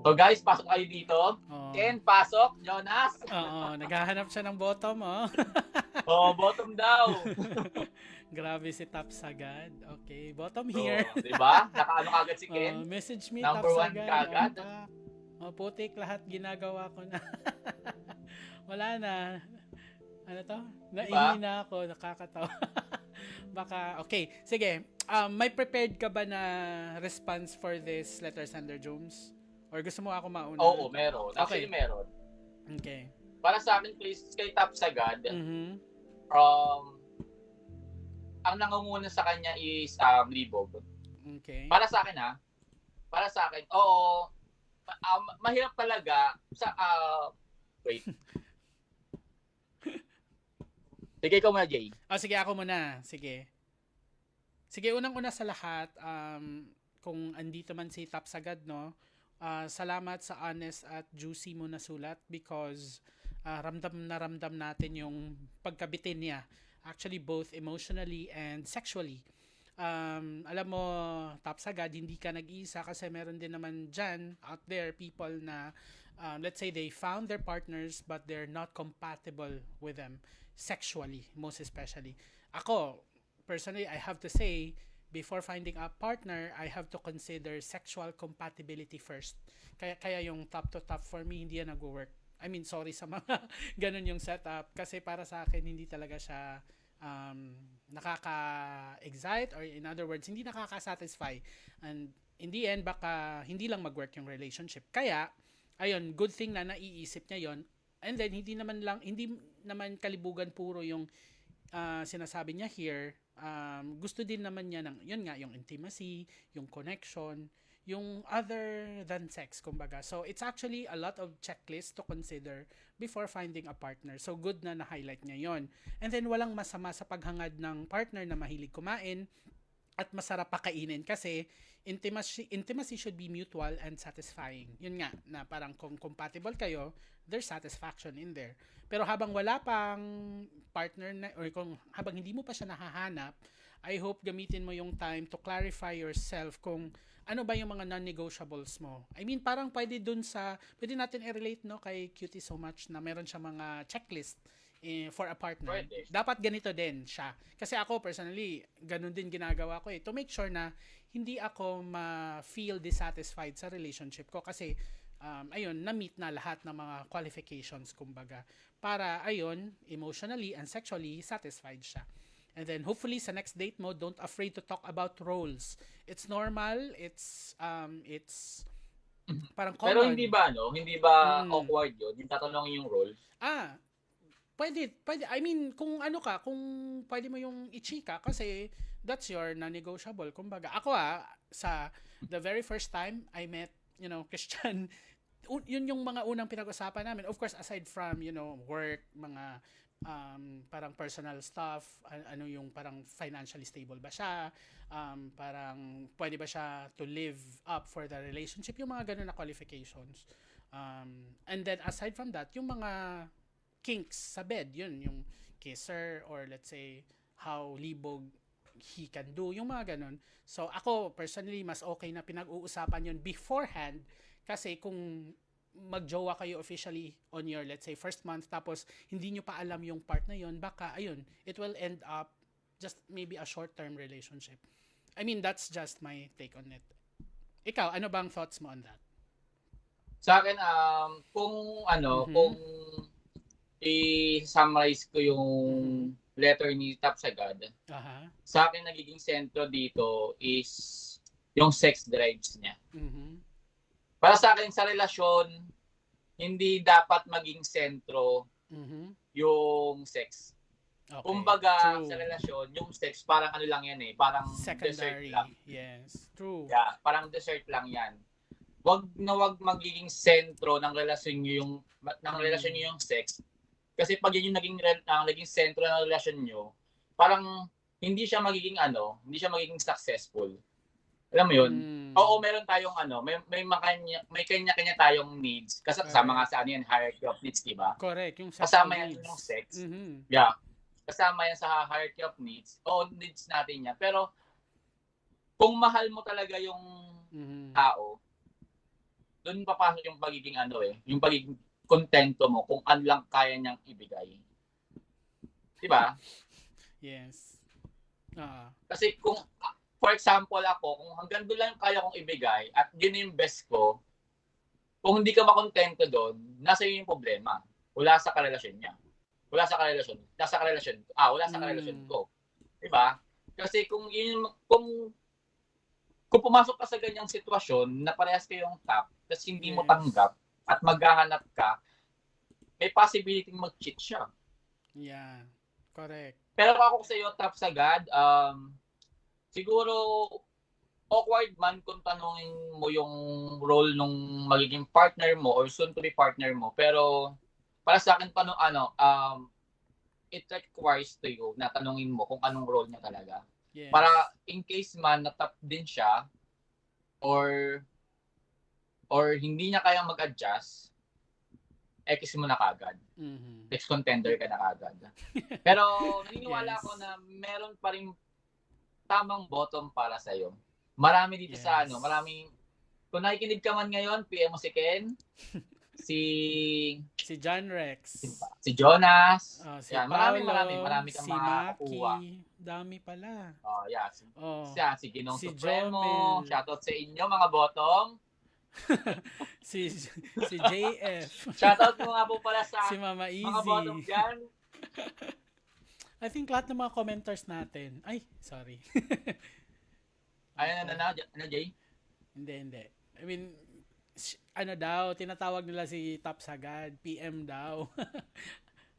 So guys, pasok kayo dito. Ken, pasok. Jonas. Oo, naghahanap siya ng bottom, oh. Bottom daw. Grabe si Top Sagad. Okay, bottom here. Diba? Nakaano kagad si Ken? Message me, Number Top 1 Sagad. kagad. Putik, lahat ginagawa ko na. Wala na. Ano to? Naihina ako, nakakatawa. Baka, okay. Sige, may prepared ka ba na response for this letter sender, Jones? Or gusto mo ako mauna? Oo, meron. Actually, meron. Okay. Para sa akin, please, kay Top Sagad, Mm-hmm. Ang nangunguna sa kanya is libog. Okay. Para sa akin, para sa akin, oo, mahirap talaga sa, wait. Sige, ikaw muna, Jay. Sige, ako muna. Sige. Sige, unang-una sa lahat, kung andito man si Top Sagad, no, salamat sa honest at juicy mo na sulat because ramdam na ramdam natin yung pagkabitin niya. Actually, both emotionally and sexually. Alam mo, Top Sagad, hindi ka nag-iisa kasi meron din naman dyan, out there, people na, let's say they found their partners but they're not compatible with them sexually, most especially. Ako, personally, I have to say, before finding a partner, I have to consider sexual compatibility first. Kaya yung top to top for me, hindi yan nag-work. I mean, sorry sa mga ganun yung setup kasi para sa akin hindi talaga siya nakaka-excite or in other words, hindi nakaka-satisfy. And in the end, baka hindi lang mag-work yung relationship. Kaya, ayun, good thing na naiisip niya yon. And then, hindi naman kalibugan puro yung sinasabi niya here. Gusto din naman niya ng, yun nga, yung intimacy, yung connection, yung other than sex, kumbaga. So, it's actually a lot of checklist to consider before finding a partner. So, good na na-highlight niya yon. And then, walang masama sa paghangad ng partner na mahilig kumain at masarap pakainin kasi intimacy should be mutual and satisfying. Yun nga, na parang kung compatible kayo, there's satisfaction in there. Pero habang wala pang partner na, or kung habang hindi mo pa siya nahahanap, I hope gamitin mo yung time to clarify yourself kung ano ba yung mga non-negotiables mo. I mean, parang pwede natin i-relate, no, kay Cutie So Much na meron siya mga checklist for a partner. Pwede. Dapat ganito din siya. Kasi ako, personally, ganun din ginagawa ko to make sure na hindi ako ma-feel dissatisfied sa relationship ko kasi ayun, na-meet na lahat ng mga qualifications, kumbaga. Para, ayun, emotionally and sexually satisfied siya. And then, hopefully, sa next date mo, don't afraid to talk about roles. It's normal, it's parang common. Pero hindi ba awkward yun? Yung tatanungin yung role? Pwede. I mean, kung pwede mo yung ichika kasi that's your non-negotiable. Kumbaga, ako sa the very first time I met, Christian, yun yung mga unang pinag-usapan namin. Of course, aside from, work, mga parang personal stuff, ano yung parang financially stable ba siya, parang pwede ba siya to live up for the relationship, yung mga ganun na qualifications. And then aside from that, yung mga kinks sa bed, yun, yung kisser or let's say how libog he can do, yung mga ganun. So ako personally, mas okay na pinag-uusapan yun beforehand kasi kung magjowa kayo officially on your, let's say, first month, tapos hindi nyo pa alam yung part na yun, baka, ayun, it will end up just maybe a short-term relationship. I mean, that's just my take on it. Ikaw, ano bang thoughts mo on that? Sa akin, kung i-summarize ko yung letter ni Top Sagad, sa akin nagiging sentro dito is yung sex drives niya. Para sa akin, sa relasyon, hindi dapat maging sentro yung sex. Okay. Kumbaga, True. sa relasyon, yung sex, parang ano lang yan parang secondary. dessert lang. Yes, true. Yeah, parang dessert lang yan. Wag magiging sentro ng relasyon nyo yung sex. Kasi pag yun yung naging sentro ng relasyon nyo, parang hindi siya magiging successful. Alam mo yun? Oo, meron tayong may kanya-kanya tayong needs. Kasi kasama nga sa hierarchy of needs, di ba? Correct, yung Kasama sexual yan needs. yung sex. Mm-hmm. Yeah. kasama yan sa hierarchy of needs. O needs natin yan. Pero kung mahal mo talaga yung tao, doon papasok yung pagiging yung pagiging kontento mo kung ano lang kaya niyang ibigay. Diba? Yes. Kasi kung, for example ako, kung hanggang doon lang kaya kong ibigay at yun yung best ko, kung hindi ka makontento doon, nasa iyo yung problema. Wala sa karelasyon niya. Wala sa karelasyon. Wala sa karelasyon ko. Diba? Kasi kung pumasok ka sa ganyang sitwasyon na parehas kayong top, tapos hindi mo tanggap at maghahanap ka, may possibility mag-cheat siya. Yeah. Correct. Pero ako sa iyo, top sagad, siguro awkward man kung tanungin mo yung role nung magiging partner mo or soon to be partner mo. Pero para sa akin it requires to you na tanungin mo kung anong role niya talaga. Yes. Para in case man na top din siya or hindi niya kayang mag-adjust, X mo na kagad. Ex-contender ka na kagad. Pero naniniwala ako na meron pa rin tamang bottom para sa'yo. Marami dito sa kung nakikinig ka man ngayon, PM mo si Ken, si John Rex, si Jonas, si yan, Paolo, marami kang si makakuha. Maki, dami pala. Si Ginong si Supremo, shoutout sa inyo mga bottom. si JF. Shoutout mo nga po pala sa si Mama Easy. Mga bottom dyan. I think lahat ng mga commenters natin. Ay, sorry. Ano, Jay? Hindi. I mean, tinatawag nila si Top Sagad, PM daw.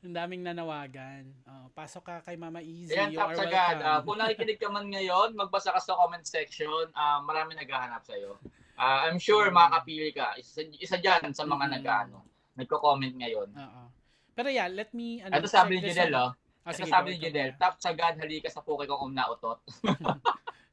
Ang daming nanawagan. Pasok ka kay Mama Easy. Ayan, You Top are Sagad. welcome. Kung nakikinig ka man ngayon, magbasa ka sa comment section. Marami naghahanap sa'yo. I'm sure makakapili ka. Isa dyan sa mga nagko-comment ngayon. Pero yeah, let me... Ito sabi ni Jidel, Sige, sabi ni Jidel, Top Sagad, halika sa puki kong nautot.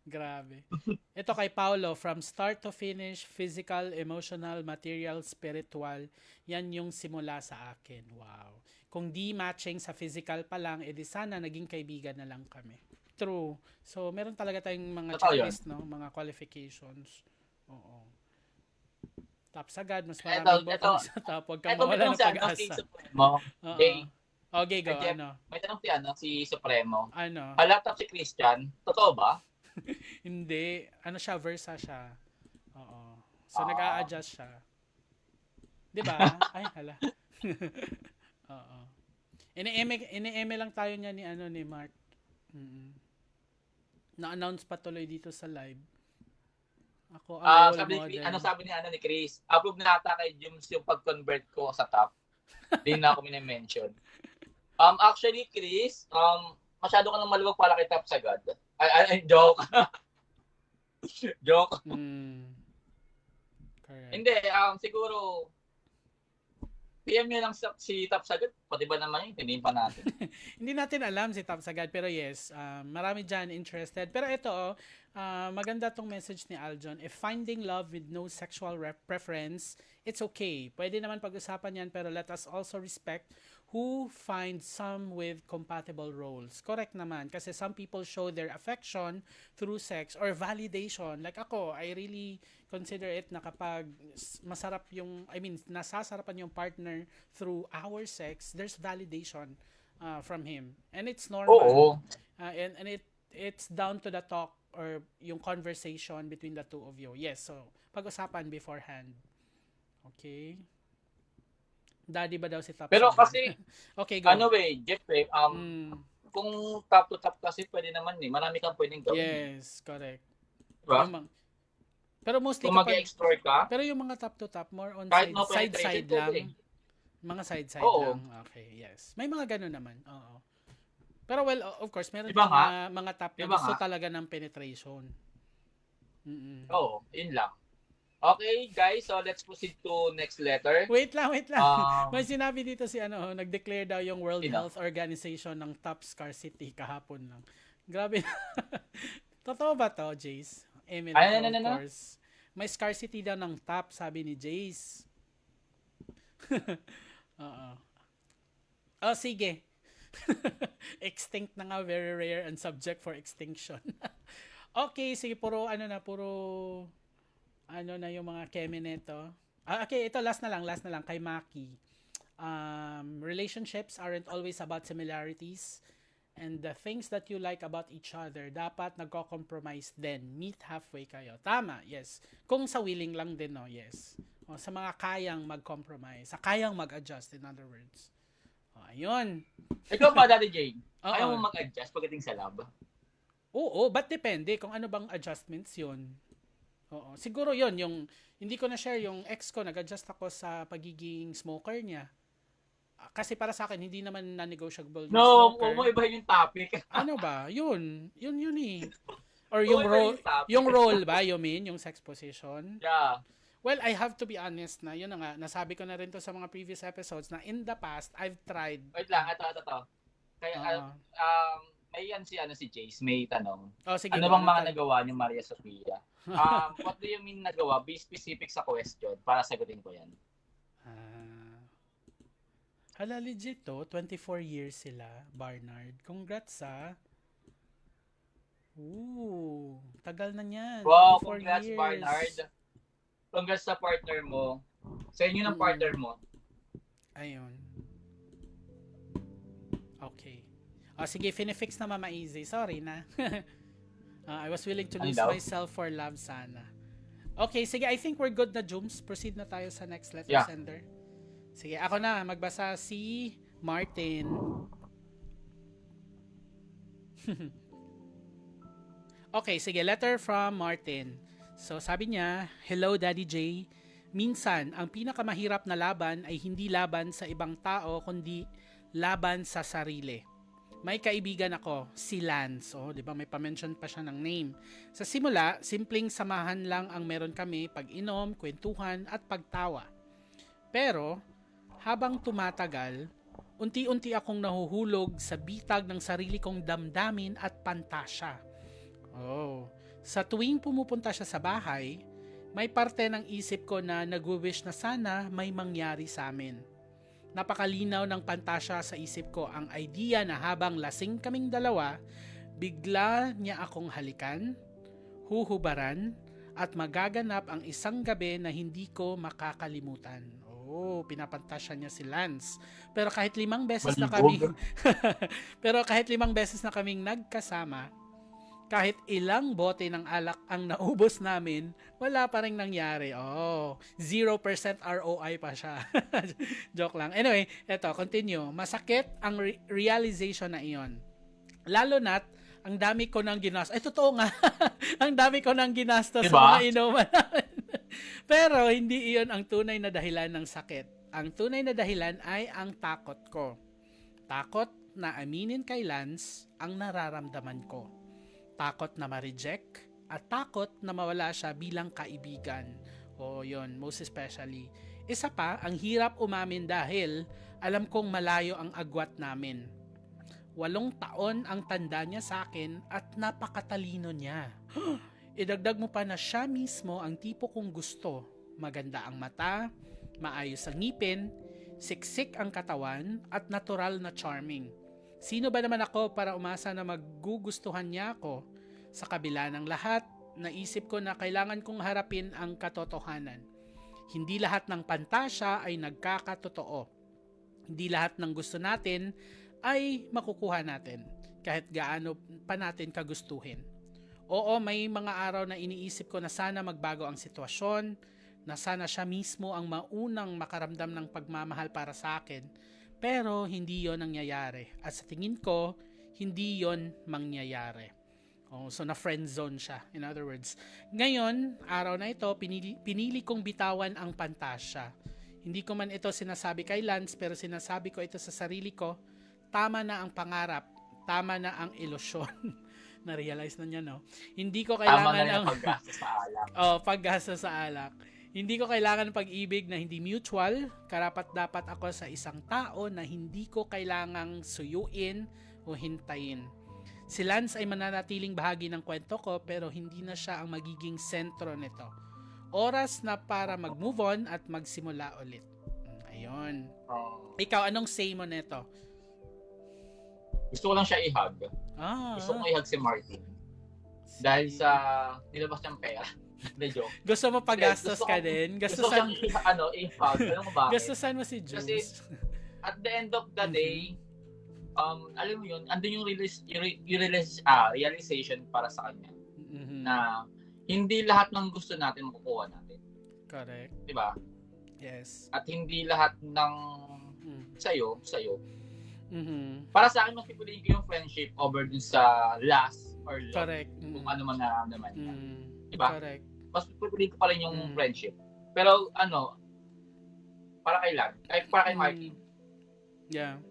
Grabe. Ito kay Paolo, from start to finish, physical, emotional, material, spiritual, yan yung simula sa akin. Wow. Kung di matching sa physical pa lang, edi sana naging kaibigan na lang kami. True. So, meron talaga tayong mga checklist, no? Mga qualifications. Oo. Top Sagad, mas maraming bottom sa top. Huwag kang mawala ng pag-asa. Okay, go. Jeff, may tanong si Supremo. Ano? Laptop si Christian, totoo ba? Hindi. Versa siya. Oo. So, nag-a-adjust siya. Diba? Ay, hala. Oo. Ini-eme lang tayo niya ni Mark. Na-announce pa tuloy dito sa live. Ako, sabi ni Chris, approve na ata kay Jums yung pag-convert ko sa top. Hindi na ako minimension. Actually, Chris, masyado ka nang maluwag para kay Top Sagad. Ay, joke. Joke. Correct. Hindi, siguro, PM nyo lang si Top Sagad. Pati ba naman yun? Tinihin pa natin. Hindi natin alam si Top Sagad, pero yes, marami dyan interested. Pero ito, maganda tong message ni Aljon. If finding love with no sexual preference, it's okay. Pwede naman pag-usapan yan, pero let us also respect who find some with compatible roles. Correct naman. Kasi some people show their affection through sex or validation. Like ako, I really consider it na kapag nasasarapan yung partner through our sex, there's validation from him. And it's normal. Oo. And it's down to the talk or yung conversation between the two of you. Yes, so pag-usapan beforehand. Okay? Daddy ba daw si Top? Pero kasi, okay, go. Jeff, kung top to top kasi pwede naman marami kang pwedeng gawin. Yes, correct. Diba? Pero mostly kung mag-explore ka, pero yung mga top to top, more on side lang. Mga side lang. Okay, yes. May mga ganun naman. Oo. Pero well, of course, meron mga top na gusto talaga ng penetration. Oo, yun lang. Okay, guys, so let's proceed to next letter. Wait lang. May sinabi dito nag-declare daw yung World Health Organization ng top scarcity kahapon lang. Grabe. Totoo ba to, Jace? Of course. May scarcity daw ng top, sabi ni Jace. Oo. Sige. Extinct na nga, very rare and subject for extinction. Okay, sige, puro ano na yung mga keme nito. Okay, ito last na lang kay Maki. Relationships aren't always about similarities and the things that you like about each other, dapat nagko-compromise din. Meet halfway kayo. Tama, yes. Kung sa willing lang din, no, yes. O, sa mga kayang mag-compromise, sa kayang mag-adjust, in other words. O, ayun. Ikaw ba, Daddy Jane? Oo. Ayaw mo mag-adjust pagdating sa lab? Oo, but depende kung ano bang adjustments yun. Oo, siguro yun, yung hindi ko na-share yung ex ko, nag-adjust ako sa pagiging smoker niya. Kasi para sa akin, hindi naman non-negotiable na smoker. No, iba yung topic. Ano ba? Yun eh. Or yung role, yung role ba, you mean? Yung sex position? Yeah. Well, I have to be honest na, yun na nga, nasabi ko na rin to sa mga previous episodes na in the past, I've tried. Wait lang, ito. Kaya, may yan si Jace, may tanong. Sige, ano bang mga nagawa ni Maria Sofia? What do you mean nagawa? Be specific sa question para sagutin ko yan. Hala, legit to. 24 years sila, Barnard. Congrats tagal na niyan. Wow, congrats years. Barnard. Congrats sa partner mo. Sa inyo ng partner mo. Ayun. Okay. Sige, finifix na Mama Easy. Sorry na. I was willing to lose myself for love sana. Okay, sige. I think we're good na, Jooms. Proceed na tayo sa next letter sender. Sige, ako na. Magbasa si Martin. Okay, sige. Letter from Martin. So, sabi niya, Hello, Daddy J. Minsan, ang pinakamahirap na laban ay hindi laban sa ibang tao, kundi laban sa sarili. May kaibigan ako, si Lance. Di ba may pa-mention pa siya ng name. Sa simula, simpleng samahan lang ang meron kami, pag-inom, kwentuhan, at pagtawa. Pero, habang tumatagal, unti-unti akong nahuhulog sa bitag ng sarili kong damdamin at pantasya. Sa tuwing pumupunta siya sa bahay, may parte ng isip ko na nag-wish na sana may mangyari sa amin. Napakalinaw ng pantasya sa isip ko ang idea na habang lasing kaming dalawa, bigla niya akong halikan, huhubaran, at magaganap ang isang gabi na hindi ko makakalimutan. Pinapantasya niya si Lance. Pero kahit 5 beses na kaming nagkasama, kahit ilang bote ng alak ang naubos namin, wala pa rin nangyari. 0% ROI pa siya. Joke lang. Anyway, eto, continue. Masakit ang realization na iyon. Lalo na't, ang dami ko nang ginastos. Ay, totoo nga. Ang dami ko nang ginastos sa mga inuman namin. Pero, hindi iyon ang tunay na dahilan ng sakit. Ang tunay na dahilan ay ang takot ko. Takot na aminin kay Lance ang nararamdaman ko. Takot na ma-reject at takot na mawala siya bilang kaibigan. Yun, most especially. Isa pa, ang hirap umamin dahil alam kong malayo ang agwat namin. 8 taon ang tanda niya sa akin at napakatalino niya. Idagdag mo pa na siya mismo ang tipo kong gusto. Maganda ang mata, maayos ang ngipin, siksik ang katawan, at natural na charming. Sino ba naman ako para umasa na magugustuhan niya ako? Sa kabila ng lahat, naisip ko na kailangan kong harapin ang katotohanan. Hindi lahat ng pantasya ay nagkakatotoo. Hindi lahat ng gusto natin ay makukuha natin, kahit gaano pa natin kagustuhin. May mga araw na iniisip ko na sana magbago ang sitwasyon, na sana siya mismo ang maunang makaramdam ng pagmamahal para sa akin. Pero hindi yon nangyayari. At sa tingin ko, hindi yon mangyayari. So na friend zone siya. In other words, ngayon, araw na ito, pinili kong bitawan ang pantasya. Hindi ko man ito sinasabi kay Lance, pero sinasabi ko ito sa sarili ko. Tama na ang pangarap. Tama na ang ilusyon. Na-realize na niya, no? Hindi ko kailangan ang paggasa sa alak. Paggasa sa alak. Hindi ko kailangan pag-ibig na hindi mutual. Karapat-dapat ako sa isang tao na hindi ko kailangang suyuin o hintayin. Si Lance ay mananatiling bahagi ng kwento ko pero hindi na siya ang magiging sentro nito. Oras na para mag-move on at magsimula ulit. Ayun. Ikaw, anong say mo nito? Gusto ko lang siya i-hug. Gusto ko i-hug si Martin. Dahil sa nilabas niyang pera. Hindi, joke. Gusto mo pagastos ka din? Gusto ko siyang i-hug. Alam mo bakit? Gastusan mo si Jules. Kasi at the end of the day, alam mo yun, andun yung realization para sa kanya. Na hindi lahat ng gusto natin makukuha natin. Correct. Diba? Yes. At hindi lahat ng sa'yo. Mm-hmm. Para sa akin, mas pipiliin ko yung friendship over dun sa last or love. Correct. Kung ano man nararamdaman niya. Diba? Correct. Mas pipiliin ko pa rin yung friendship. Pero para kay Martin. Yeah.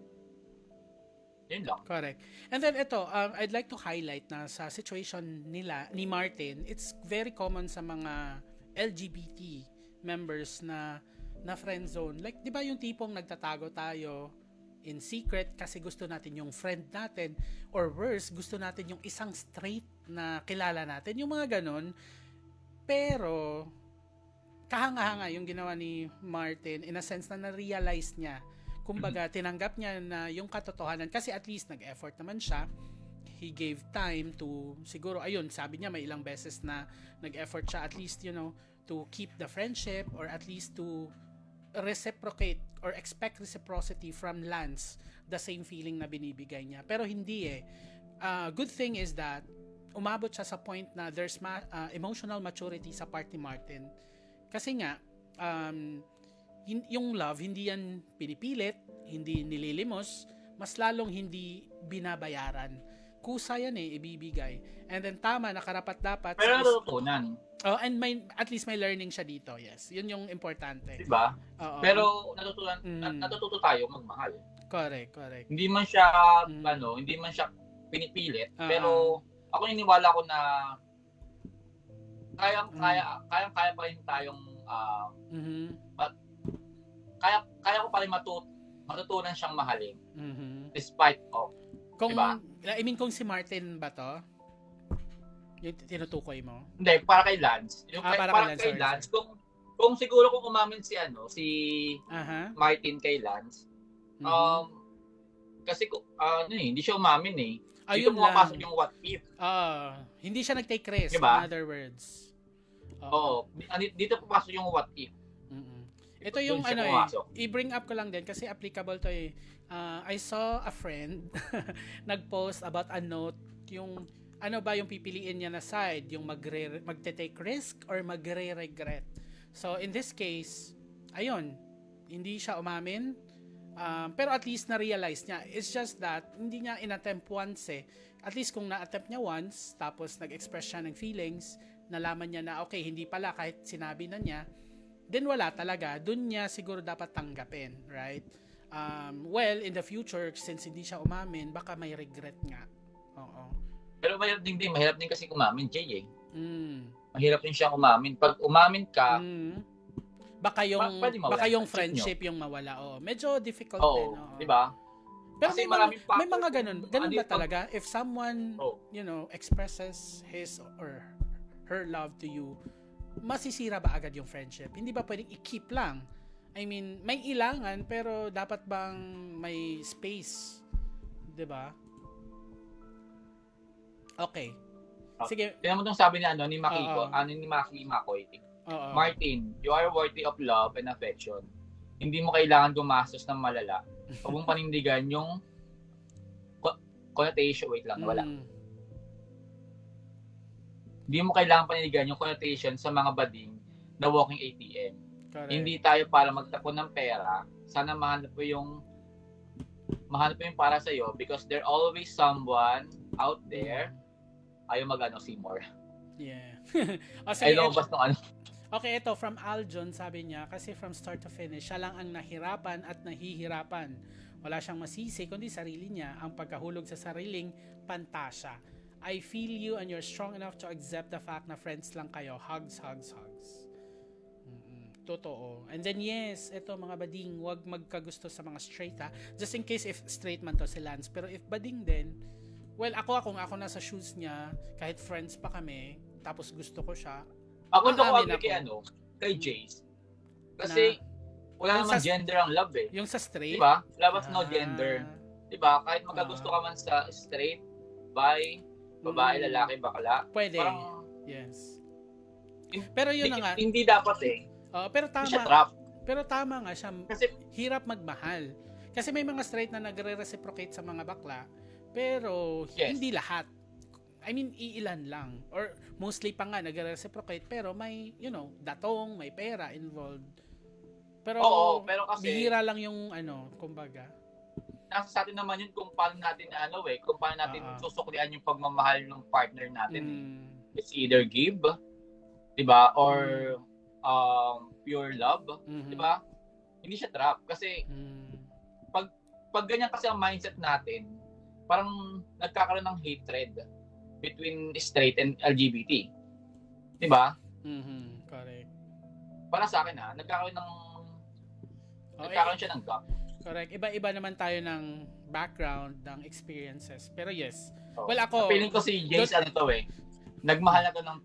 Yun lang. Correct. And then ito, I'd like to highlight na sa situation nila, ni Martin, it's very common sa mga LGBT members na friend zone. Like, di ba yung tipong nagtatago tayo in secret kasi gusto natin yung friend natin, or worse, gusto natin yung isang straight na kilala natin, yung mga ganon. Pero kahanga-hanga yung ginawa ni Martin in a sense na na-realize niya, kumbaga tinanggap niya na yung katotohanan kasi at least nag-effort naman siya. He gave time to, siguro ayun, sabi niya may ilang beses na nag-effort siya at least, to keep the friendship or at least to reciprocate or expect reciprocity from Lance, the same feeling na binibigay niya. Pero hindi good thing is that umabot siya sa point na there's emotional maturity sa part ni Martin. Kasi nga, yung love, hindi yan pinipilit, hindi nililimos, mas lalong hindi binabayaran. Kusa yan ibibigay. And then tama, nakarapat-dapat. Pero natutunan. And at least may learning siya dito, yes. Yun yung importante. Diba? Oo. Pero natututo tayo magmahal. Correct. Hindi man siya, hindi man siya pinipilit. Pero ako niniwala ko na kaya pa rin tayong kaya ko pa rin matutunan siyang mahalin despite of, diba? I mean, kung si Martin ba to? Yung tinutukoy mo? Hindi, para kay Lance. Para kay Lance. Kung siguro kung umamin si Martin kay Lance, kasi hindi siya umamin dito pumapasok yung what if. Hindi siya nag-take risk, diba? in other words. Oo. Dito pumapasok yung what if. Ito yung i-bring up ko lang din kasi applicable to I saw a friend nag-post about a note, yung ano ba yung pipiliin niya na side, yung magte-take risk or magre-regret. So in this case, ayun, hindi siya umamin, pero at least na-realize niya. It's just that hindi niya in-attempt once At least kung na-attempt niya once, tapos nag-express siya ng feelings, nalaman niya na okay, hindi pala kahit sinabi na niya, then wala talaga. Doon niya siguro dapat tanggapin, right? Well, in the future, since hindi siya umamin, baka may regret nga. Oo. Pero mahirap din kasi umamin, Jay. Mahirap din siya umamin. Pag umamin ka, baka yung friendship yung mawala. Medyo difficult din. Di ba? Pero may mga ganun ba talaga? If someone, expresses his or her love to you, masisira ba agad yung friendship? Hindi ba pwedeng i-keep lang? I mean, may ilangan pero dapat bang may space? 'Di ba? Okay. Sige. Tingnan mo tong sabi ni Makiko, ni Maki Makoy. Martin, you are worthy of love and affection. Hindi mo kailangan gumastos ng malala. Huwag mong panindigan yung connotation. Wait lang, wala. Hindi mo kailangan panindigan yung connotation sa mga bading na walking ATM. Correct. Hindi tayo para magtapon ng pera. Sana mahanap mo yung para sa'yo because there always someone out there ayaw Seymour. Yeah. Ay, lumabas ng Okay, ito from Aljon, sabi niya, kasi from start to finish, siya lang ang nahirapan at nahihirapan. Wala siyang masisi, kundi sarili niya, ang pagkahulog sa sariling pantasya. I feel you and you're strong enough to accept the fact na friends lang kayo. Hugs. Totoo. And then yes, ito mga bading, wag magkagusto sa mga straight Just in case if straight man to si Lance. Pero if bading din, well, kung ako nasa shoes niya, kahit friends pa kami, tapos gusto ko siya, ako doon ko agree kay Jace. Kasi wala namang gender ang love Yung sa straight? Diba? Labas no gender. Diba? Kahit magkagusto ka man sa straight, bi, babae, lalaki, bakla. Pwede. Parang, Yes. Pero yun na nga. Hindi dapat eh. Pero Hindi siya tama. trap. Pero tama nga siya. Kasi, Hirap magmahal. Kasi may mga straight na nagre-reciprocate sa mga bakla, pero Yes. hindi lahat. I mean, iilan lang. Or mostly pa nga nagre-reciprocate, pero may, datong, may pera involved. Pero, oo, pero kasi, bihira lang yung, kumbaga. nasa sa atin naman yun kung paano natin, kung paano natin Oo. susuklian yung pagmamahal ng partner natin. Mm, It's either give, diba? Or pure love, mhm, diba? Hindi siya trap. Kasi, mm, pag ganyan kasi ang mindset natin, parang nagkakaroon ng hatred between straight and LGBT. Diba? mhm, correct. Para sa akin nagkakaroon siya ng gap. Correct. Iba-iba naman tayo ng background, ng experiences. Pero yes. So, Well, ako, feeling ko si James nagmahal na to ng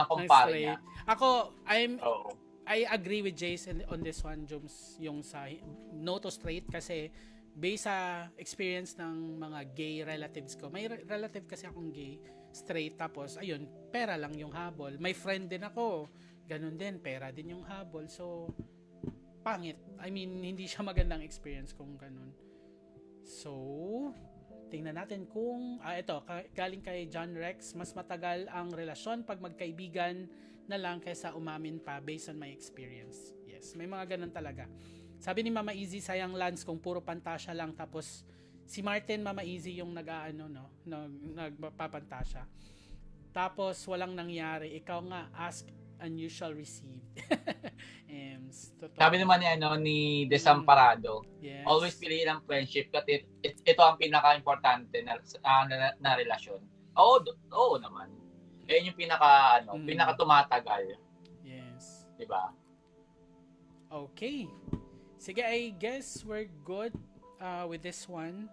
kumpare niya. straight. Ako, Oo. I agree with Jason on this one, Joms, yung sa no to straight kasi based sa experience ng mga gay relatives ko. May relative kasi akong gay, straight, tapos ayun, pera lang yung habol. May friend din ako, ganun din, pera din yung habol. So, pangit. I mean, hindi siya magandang experience kung ganun. So, tingnan natin kung, ito, galing kay John Rex, mas matagal ang relasyon pag magkaibigan na lang kaysa umamin pa based on my experience. Yes, may mga ganun talaga. Sabi ni Mama Easy, sayang Lance kung puro pantasya lang, tapos si Martin, Mama Easy yung nagpapantasya. Tapos walang nangyari. Ikaw nga, ask and you shall receive. Sabi naman ni Desamparado, yes. always piliin ang friendship kasi ito ang pinaka-importante na relasyon. Oo naman. Yan yung pinaka tumatagal. Yes. 'Di ba? Okay. Sige, I guess we're good with this one.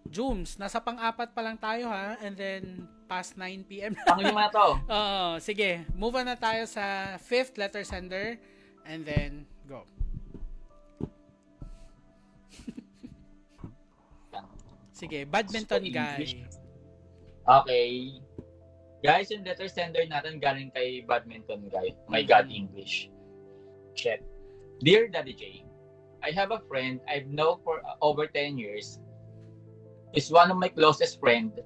Jooms, nasa pang-apat pa lang tayo ha, and then past 9 p.m. Ang lima na to. Sige, move on na tayo sa fifth letter sender, and then go. Sige, badminton guy. Okay. Guys, yung letter sender natin galing kay badminton guy. My God, English. Shit. Dear Daddy J, I have a friend I've known for over 10 years. He's one of my closest friends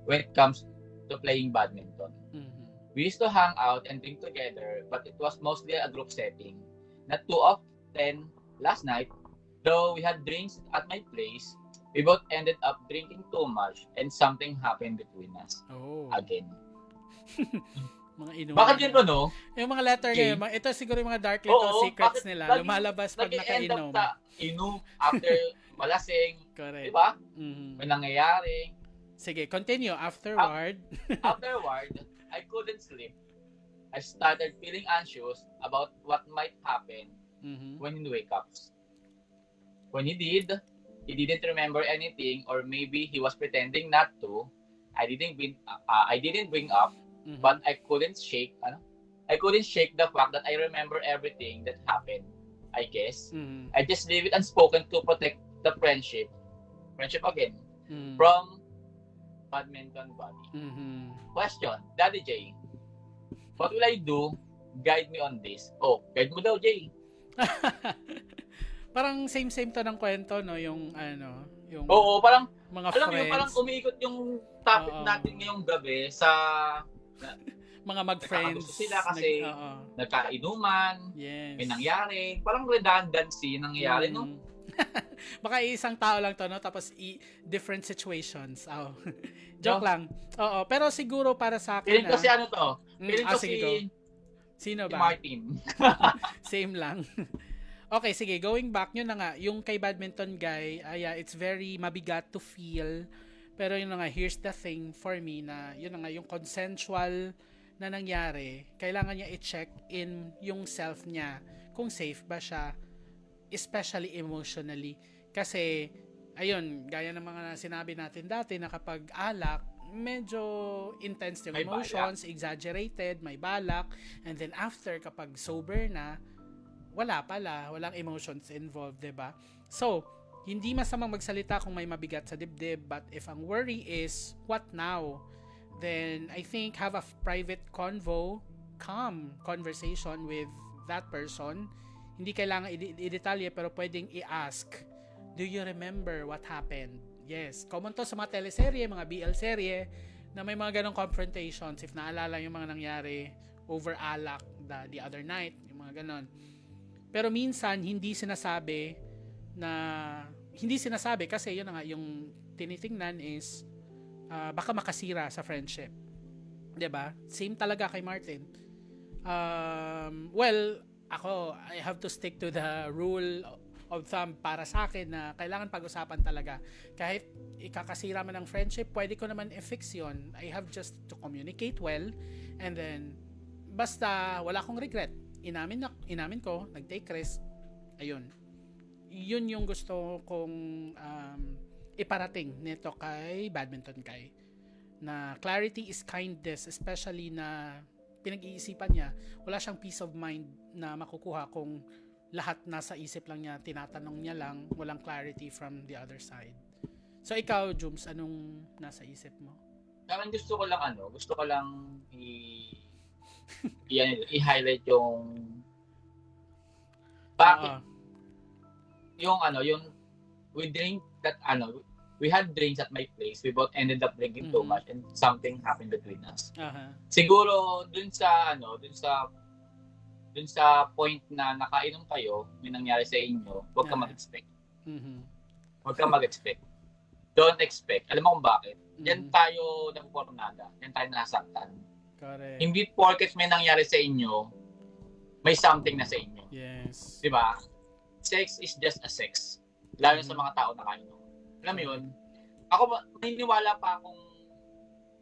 when it comes to playing badminton. Mhm. We used to hang out and drink together, but it was mostly a group setting. Not too often. Last night, though we had drinks at my place, we both ended up drinking too much and something happened between us. Oh. Again. Mga inuman. Bakit yun no? Yung mga letter Okay. ngayon, ito siguro yung mga dark little secrets bakit nila. lagi- Lumalabas pag Nag-end up nakainom. sa inom after malasing. Correct. Di ba? Mhm. May nangyayari. Sige, continue. Afterward. Afterward, I couldn't sleep. I started feeling anxious about what might happen Mhm. when he wake up. When he did, he didn't remember anything, or maybe he was pretending not to. I didn't bring up, Mhm. but I couldn't shake the fact that I remember everything that happened. I guess Mhm. I just leave it unspoken to protect the friendship again, Mhm. from badminton buddy. Mhm. Question, Daddy J, what will I do? Guide me on this. Oh, guide mo daw, Jay. Parang same to ng kwento, no? Yung yung Oo, parang mga alam mo friends, yun, parang umiikot yung topic Oo. natin ngayong gabi sa mga mag-friends. Nagkakagusto sila kasi nagkainuman, yes. may nangyari. Parang redundancy nangyayari, no? Mm. Baka isang tao lang to, no? Tapos different situations. Oh. Joke No? lang. Oo, pero siguro para sa akin, Feeling ko si ano to? Feeling ko sige, si, go. Sino si ba? Martin. Same lang. Okay, sige, going back, yun na nga, yung kay badminton guy, yeah, it's very mabigat to feel, pero yun na nga, here's the thing for me na, yun na nga, yung consensual na nangyari, kailangan niya i-check in yung self niya, kung safe ba siya, especially emotionally, kasi, ayun, gaya ng mga sinabi natin dati, na kapag alak, medyo intense yung May emotions, exaggerated, may balak, and then after, kapag sober na, walang emotions involved, 'di ba? So, Hindi masamang magsalita kung may mabigat sa dibdib, but if ang worry is, what now? Then, I think have a private calm conversation with that person. Hindi kailangan i-detalye, pero pwedeng i-ask, do you remember what happened? Yes. Common to sa mga teleserye, mga BL serye, na may mga ganong confrontations if naalala yung mga nangyari over alak the other night, yung mga ganon. Pero minsan, hindi sinasabi kasi yun na nga, yung tinitingnan is baka makasira sa friendship. 'Di ba? Same talaga kay Martin. Well, ako, I have to stick to the rule of thumb para sa akin na kailangan pag-usapan talaga. Kahit ikakasira man ng friendship, pwede ko naman i-fix yun. I have just to communicate well, and then basta wala akong regret. Inamin ko, nag-take risk. Ayun. Yun yung gusto kong iparating nito kay Badminton Kai. Na clarity is kindness, especially na pinag-iisipan niya, wala siyang peace of mind na makukuha kung lahat nasa isip lang niya, tinatanong niya lang, walang clarity from the other side. So ikaw, Jums, anong nasa isip mo? Parang gusto ko lang i-highlight yung bakit yung we had drinks at my place. We both ended up drinking too much and something happened between us. Siguro dun sa point na nakainom kayo, may nangyari sa inyo, huwag ka mag-expect. Huwag ka mag-expect. Don't expect. Alam mo kung bakit? Diyan tayo napupornada. Diyan tayo nasaktan. Correct. Hindi porket may nangyari sa inyo, may something na sa inyo. Yes. Diba? Sex is just a sex. Lalo sa mga tao na kainom. Alam mo yun? Ako, naniniwala pa akong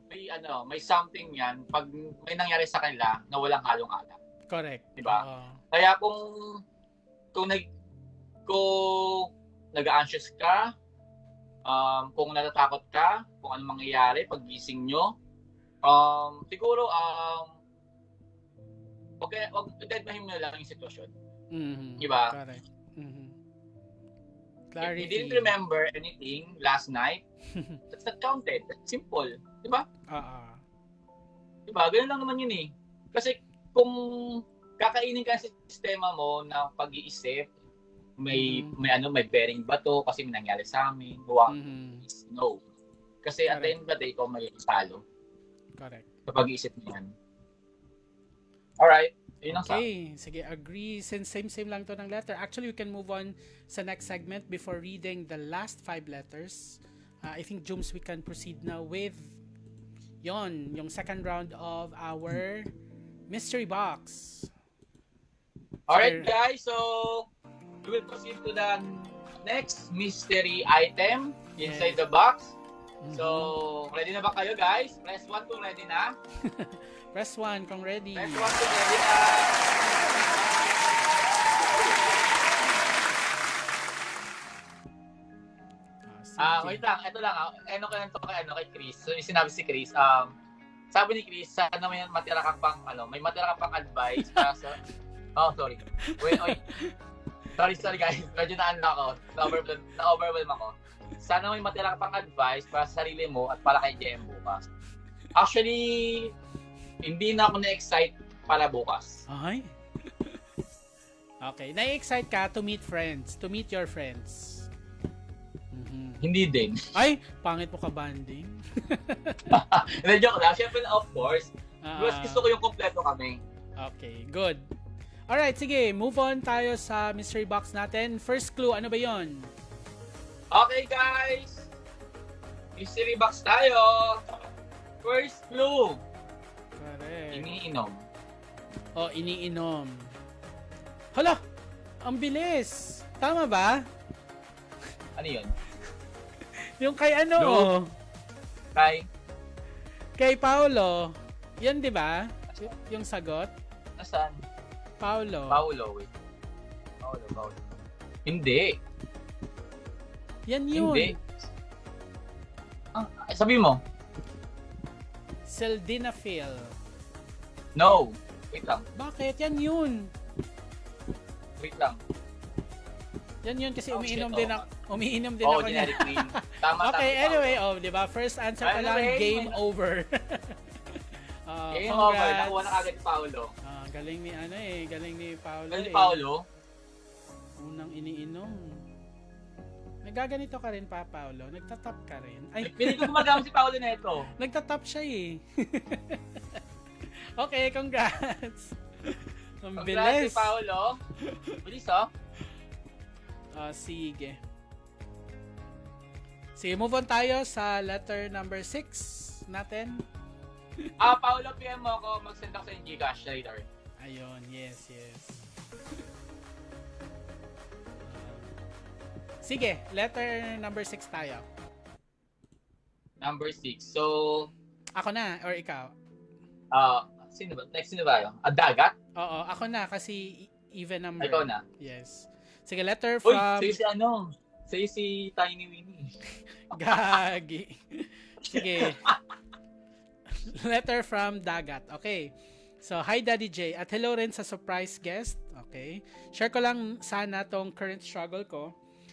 may something yan pag may nangyari sa kanila na walang halong alak. Correct. Diba? Kaya kung nag-anxious ka, kung natatakot ka, kung ano mangyayari pag gising nyo, siguro, wag deadmahin mo lang yung sitwasyon. Diba? Correct. If you didn't remember anything last night, that's not counted. That's simple. Diba? Diba? Ganun lang naman yun eh. Kasi kung kakainin ka sa sistema mo ng pag-iisip, may bearing ba to kasi may nangyari sa amin? No. Kasi at the end of the day, ikaw may talo. Correct. Sa pag-iisip mo yan. Alright. Yun ang Okay, sige, agree. Since same lang to ng letter. Actually, we can move on sa next segment before reading the last 5 letters. I think, Jums, we can proceed now with yung second round of our mystery box. Alright, guys. So, we will proceed to the next mystery item inside the box. So, ready na ba kayo, guys? Press 1 kung ready na. Press 1 kung ready. Press 1 kung ready na. Wait lang. Ito lang. Kay Chris. So, yung sinabi si Chris, sabi ni Chris, sana may matira ka pang, may matira ka pang advice. Sorry. Wait. Sorry guys. Medyo na-overwhelm ako. Sana may matira ka pang advice para sa sarili mo at para kay JM bukas. Actually, hindi na ako na-excite para bukas. Ay? Okay. Na-excite ka to meet your friends. Hindi din. Ay, pangit mo ka banding. Joke lang. Siyempre, of course. Gusto ko yung kompleto kami. Okay, good. Alright, sige. Move on tayo sa mystery box natin. First clue, ano ba yon? Okay, guys. Mystery box tayo. First clue. Correct. Iniinom. Iniinom. Hala! Ang bilis! Tama ba? Ano yun? Yung kay No. Kay Paolo. Yan, di ba? Yung sagot? Nasaan? Paolo. Wait. Paolo. Hindi. Yan yun. Hindi. Sabi mo. Sildenafil. No. Wait lang. Bakit? Yan yun. Wait lang. Yan yun kasi Umiinom din Oo, ako niya. generic queen. Tama, Okay, tama, anyway, Paolo. di ba? First answer pa lang, Anyway, game over. Game over. Congrats. Nakuha na kagad ni Paolo. Galing ni galing ni Paolo. Well, ni Paolo, Unang iniinom. Nagaganito ka rin pa, Paolo. Nagtatap ka rin. Ay, pinig ko gumagamit si Paolo na ito. nagtatap siya eh. Okay, congrats. Ang Congrats bilis. si Paolo. Bilis, oh. Sige. Sige, move on tayo sa letter number 6 natin. Paolo, PM mo ako. Mag-send ako sa Gcash later. Ayun, yes. Sige, letter number 6 tayo. Number 6. So, Ako na, or ikaw? sino ba? Next, sino ba yun? Dagat? Oo, ako na kasi even number. Ikaw na. Yes. Sige, letter Uy, from... sa'yo si ano? Sa'yo si Tiny Winnie. Gagi. Sige. Letter from Dagat. Okay. So, hi Daddy J. At hello rin sa surprise guest. Okay. Share ko lang sana tong current struggle ko.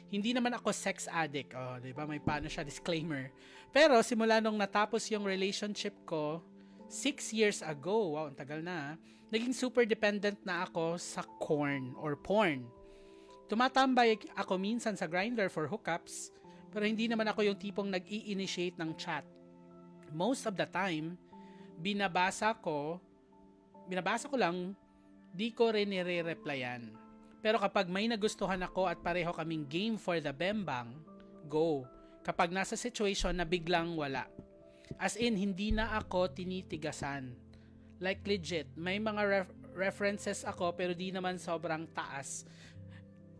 Hindi naman ako sex addict. Oh, di ba? May paano siya, disclaimer. Pero simula nung natapos yung relationship ko 6 years ago, wow, ang tagal na, naging super dependent na ako sa corn or porn. Tumatambay ako minsan sa Grindr for hookups, pero hindi naman ako yung tipong nag-i-initiate ng chat. Most of the time, binabasa ko lang, di ko rin nire-replyan. Pero kapag may nagustuhan ako at pareho kaming game for the bembang, go. Kapag nasa situation na biglang wala. As in, hindi na ako tinitigasan. Like legit, may mga references ako pero di naman sobrang taas.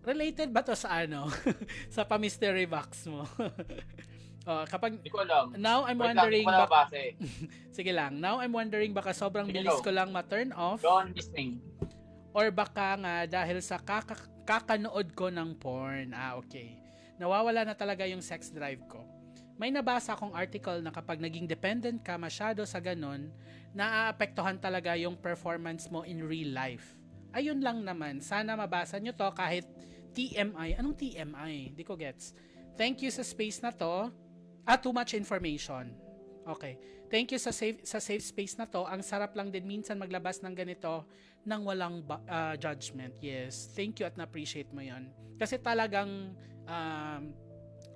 Related ba to sa ano? Sa pa-mystery box mo? Kapag Hindi ko alam. now I'm Wait wondering lang, hindi ko nabasa eh. Sige lang. Now I'm wondering baka sobrang Sige, bilis go. ko lang ma-turn off Go on listening. or baka nga dahil sa kakanood ko ng porn. Okay. Nawawala na talaga yung sex drive ko. May nabasa akong article na kapag naging dependent ka masyado sa ganun, naaapektuhan talaga yung performance mo in real life. Ayun lang naman. Sana mabasa nyo to kahit TMI. Anong TMI? Di ko gets. Thank you sa space na to. Too much information. Okay. Thank you sa safe space na to. Ang sarap lang din minsan maglabas ng ganito nang walang judgment. Yes. Thank you at na-appreciate mo yon. Kasi talagang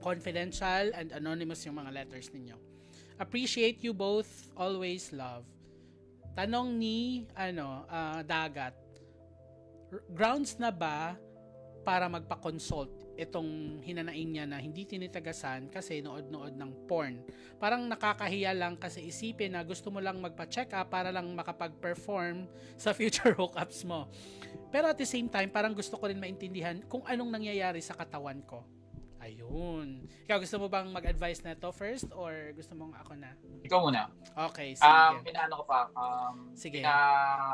confidential and anonymous yung mga letters ninyo. Appreciate you both. Always love. Tanong ni Dagat. Grounds na ba para magpa-consult itong hinanain niya na hindi tinitagasan kasi nood-nood ng porn? Parang nakakahiya lang kasi isipin na gusto mo lang magpa-check up para lang makapag-perform sa future hookups mo. Pero at the same time, parang gusto ko rin maintindihan kung anong nangyayari sa katawan ko. Ayun. Ikaw, gusto mo bang mag-advise na to first or gusto mong ako na? Ikaw muna. Okay, sige. Inaano ko pa. Sige.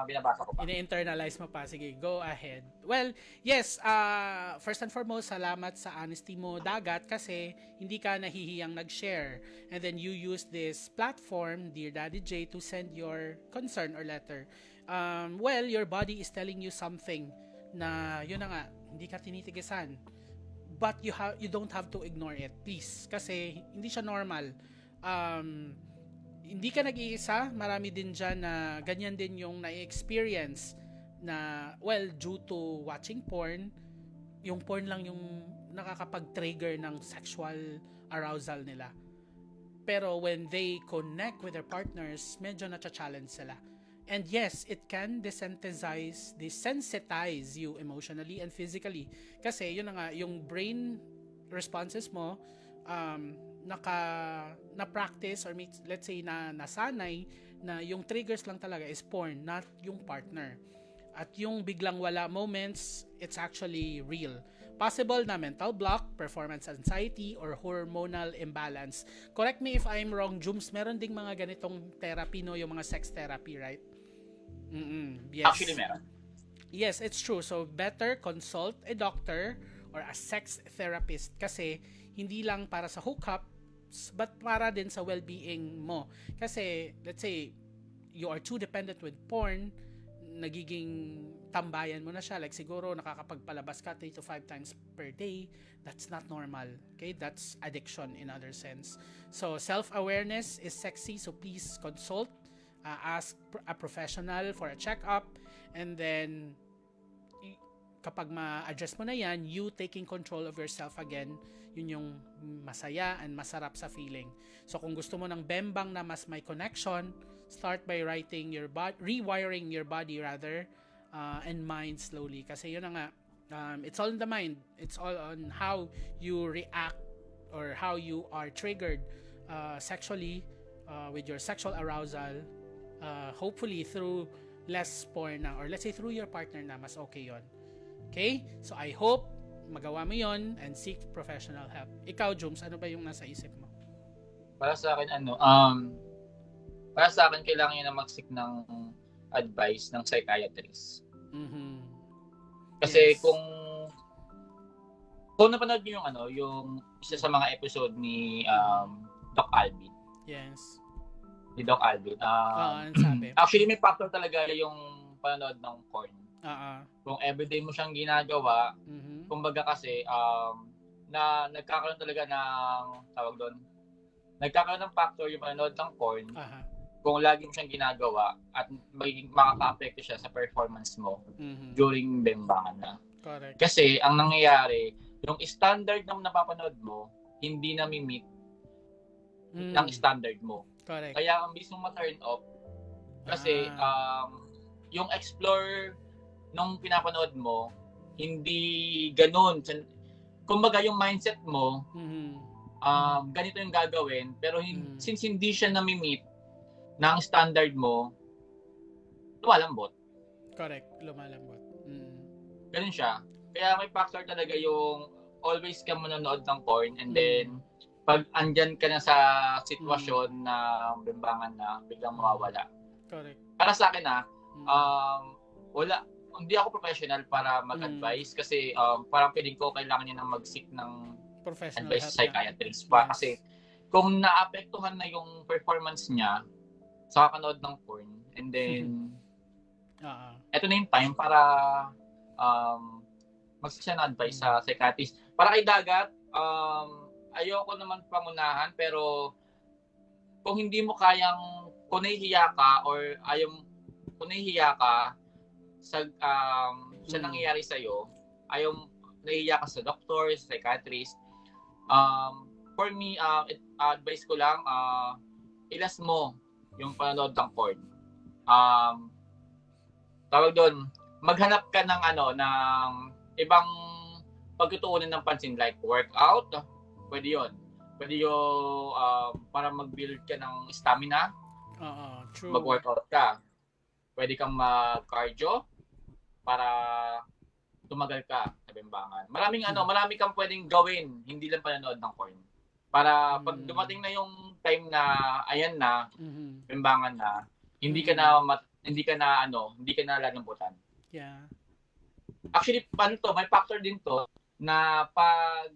Binabasa ko pa. Ini-internalize mo pa. Sige, go ahead. Well, yes, first and foremost, salamat sa honesty mo, Dagat, kasi hindi ka nahihiyang nag-share. And then you use this platform, Dear Daddy J, to send your concern or letter. Well, your body is telling you something na, yun na nga, hindi ka tinitigisan. But you don't have to ignore it, please. Kasi hindi siya normal. Hindi ka nag-iisa. Marami din dyan na ganyan din yung na-experience na, well, due to watching porn, yung porn lang yung nakakapag-trigger ng sexual arousal nila. Pero when they connect with their partners, medyo na-challenge sila. And yes, it can desensitize you emotionally and physically. Kasi yun na nga, yung brain responses mo, na-practice or let's say nasanay na yung triggers lang talaga is porn, not yung partner. At yung biglang wala moments, it's actually real. Possible na mental block, performance anxiety, or hormonal imbalance. Correct me if I'm wrong, Jums, meron ding mga ganitong therapy, no? Yung mga sex therapy, right? Yes. Actually, meron. Yes, it's true. So, better consult a doctor or a sex therapist kasi hindi lang para sa hookups but para din sa well-being mo. Kasi, let's say, you are too dependent with porn, nagiging tambayan mo na siya. Like siguro nakakapagpalabas ka 3 to 5 times per day. That's not normal. Okay? That's addiction in other sense. So self-awareness is sexy. So please consult. Ask a professional for a checkup. And then kapag ma-address mo na yan, you taking control of yourself again, yun yung masaya and masarap sa feeling. So kung gusto mo ng bembang na mas may connection, start by rewiring your body rather, and mind slowly. Kasi yun na nga, it's all in the mind. It's all on how you react or how you are triggered sexually with your sexual arousal. Hopefully through less porn na, or let's say through your partner na, mas okay yon. Okay? So I hope magawa mo yon and seek professional help. Ikaw, Jums, ano ba yung nasa isip mo? Para sa akin, para sa akin, kailangan nyo na mag-seek ng advice ng psychiatrist. Mm-hmm. Kasi Yes. kung napanood nyo yung isa sa mga episode ni Doc Alvin. Yes. Ni Doc Alvin. Ano sabi? Actually, may factor talaga yung panonood ng porn. Kung everyday mo siyang ginagawa, Mm-hmm. kumbaga kasi, na nagkakaroon talaga ng, nagkakaroon ng factor yung panonood ng porn, kung lagi mo siyang ginagawa at makaka-apekto siya sa performance mo during bembangan na. Correct. Kasi ang nangyayari, yung standard na napapanood mo, hindi na meet ng standard mo. Correct. Kaya ang mismo ma-turn off, kasi yung explore nung pinapanood mo, hindi ganun. Kumbaga yung mindset mo, ganito yung gagawin, pero since hindi siya nami-meet ng standard mo, lumalambot. Correct. Lumalambot. Ganun siya. Kaya may factor talaga yung always ka manonood ng porn and then pag andyan ka na sa sitwasyon na bembangan na, biglang mawawala. Correct. Para sa akin hindi ako professional para mag-advise kasi parang feeling ko kailangan niya nang mag-seek ng Professional advice help sa psychiatrist pa. Yes. Kasi kung naapektuhan na yung performance niya sa kakanood ng porn and then eto na yung time para mag-seek siya ng advice sa psychiatrist. Para kay Dagat, ayoko naman pangunahan pero kung hindi mo kayang, kung nahihiya ka or kung nahihiya ka sa nangyayari sa'yo, nahihiya ka sa doctor, sa psychiatrist, for me, advice ko lang, ilas mo yung panonood ng porn. Tawag doon, maghanap ka ng ng ibang pagtutuunan ng pansin like workout, pwede yun. Pwede yung para mag-build ka ng stamina, true. mag-workout ka. Pwede kang mag-cardio para tumagal ka sa bembangan. Marami kang pwedeng gawin, hindi lang panonood ng porn. Para pag dumating na yung time na ayan na, bembangan na, hindi ka na lalambutan. Yeah. Actually, may factor din to na pag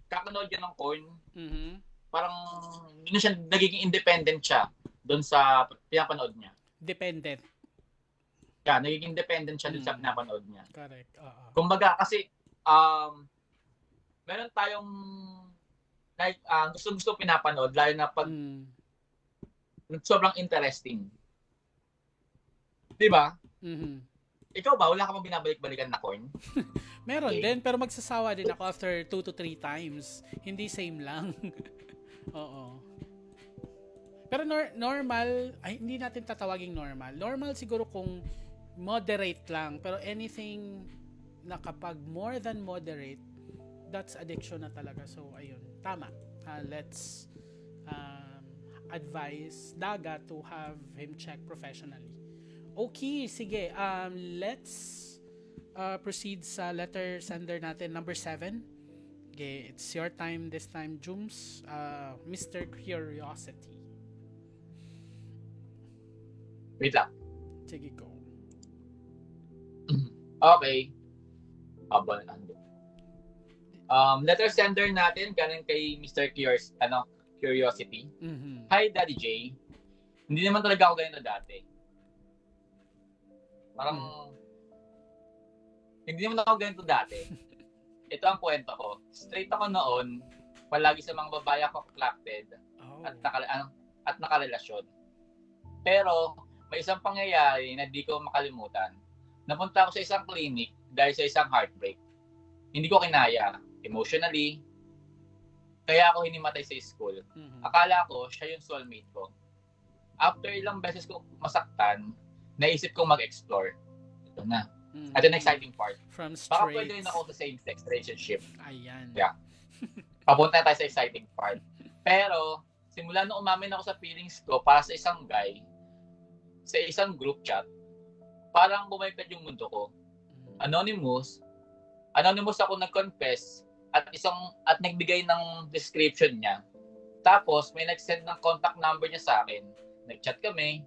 kakanood yan ng porn, parang hindi na siya nagiging independent siya doon sa pinapanood niya. Dependent. Yeah, nagiging dependent siya doon sa pinapanood niya. Correct. Kumbaga kasi meron tayong like gusto pinapanood lalo na pag sobrang interesting. 'Di ba? Ikaw ba wala ka bang binabalik-balikan na porn? Meron din pero magsasawa din ako after 2 to 3 times. Hindi same lang. Oo. Pero normal, hindi natin tatawaging normal. Normal siguro kung moderate lang. Pero anything na kapag more than moderate, that's addiction na talaga. So, ayun. Tama. Let's advise Dagat to have him check professionally. Okay, sige. Let's proceed sa letter sender natin, number 7. Okay, it's your time this time, Jums. Mr. Curiosity. Wait lang. Sige, go. Okay. Letter sender natin galing kay Mr. Curiosity. Hi, Daddy J. Hindi naman talaga ako ganito dati. Parang, hindi naman ako ganito dati. Ito ang kwento ko. Straight ako noon, palagi sa mga babae ako attracted Oh. at nakarelasyon. Pero, may isang pangyayari na di ko makalimutan. Napunta ako sa isang clinic dahil sa isang heartbreak. Hindi ko kinaya emotionally. Kaya ako hinimatay sa school. Mhm. Akala ko siya yung soulmate ko. After ilang beses ko masaktan, naisip kong mag-explore. Ito na. Mhm. At an exciting part. From Baka straight. pwede rin ako sa same-sex relationship. Ayan. Yeah. Papunta tayo sa exciting part. Pero, simula nung umamin ako sa feelings ko para sa isang guy, sa isang group chat, parang bumaliktad yung mundo ko. Anonymous ako nag-confess at nagbigay ng description niya. Tapos may nag-send ng contact number niya sa akin. Nag-chat kami.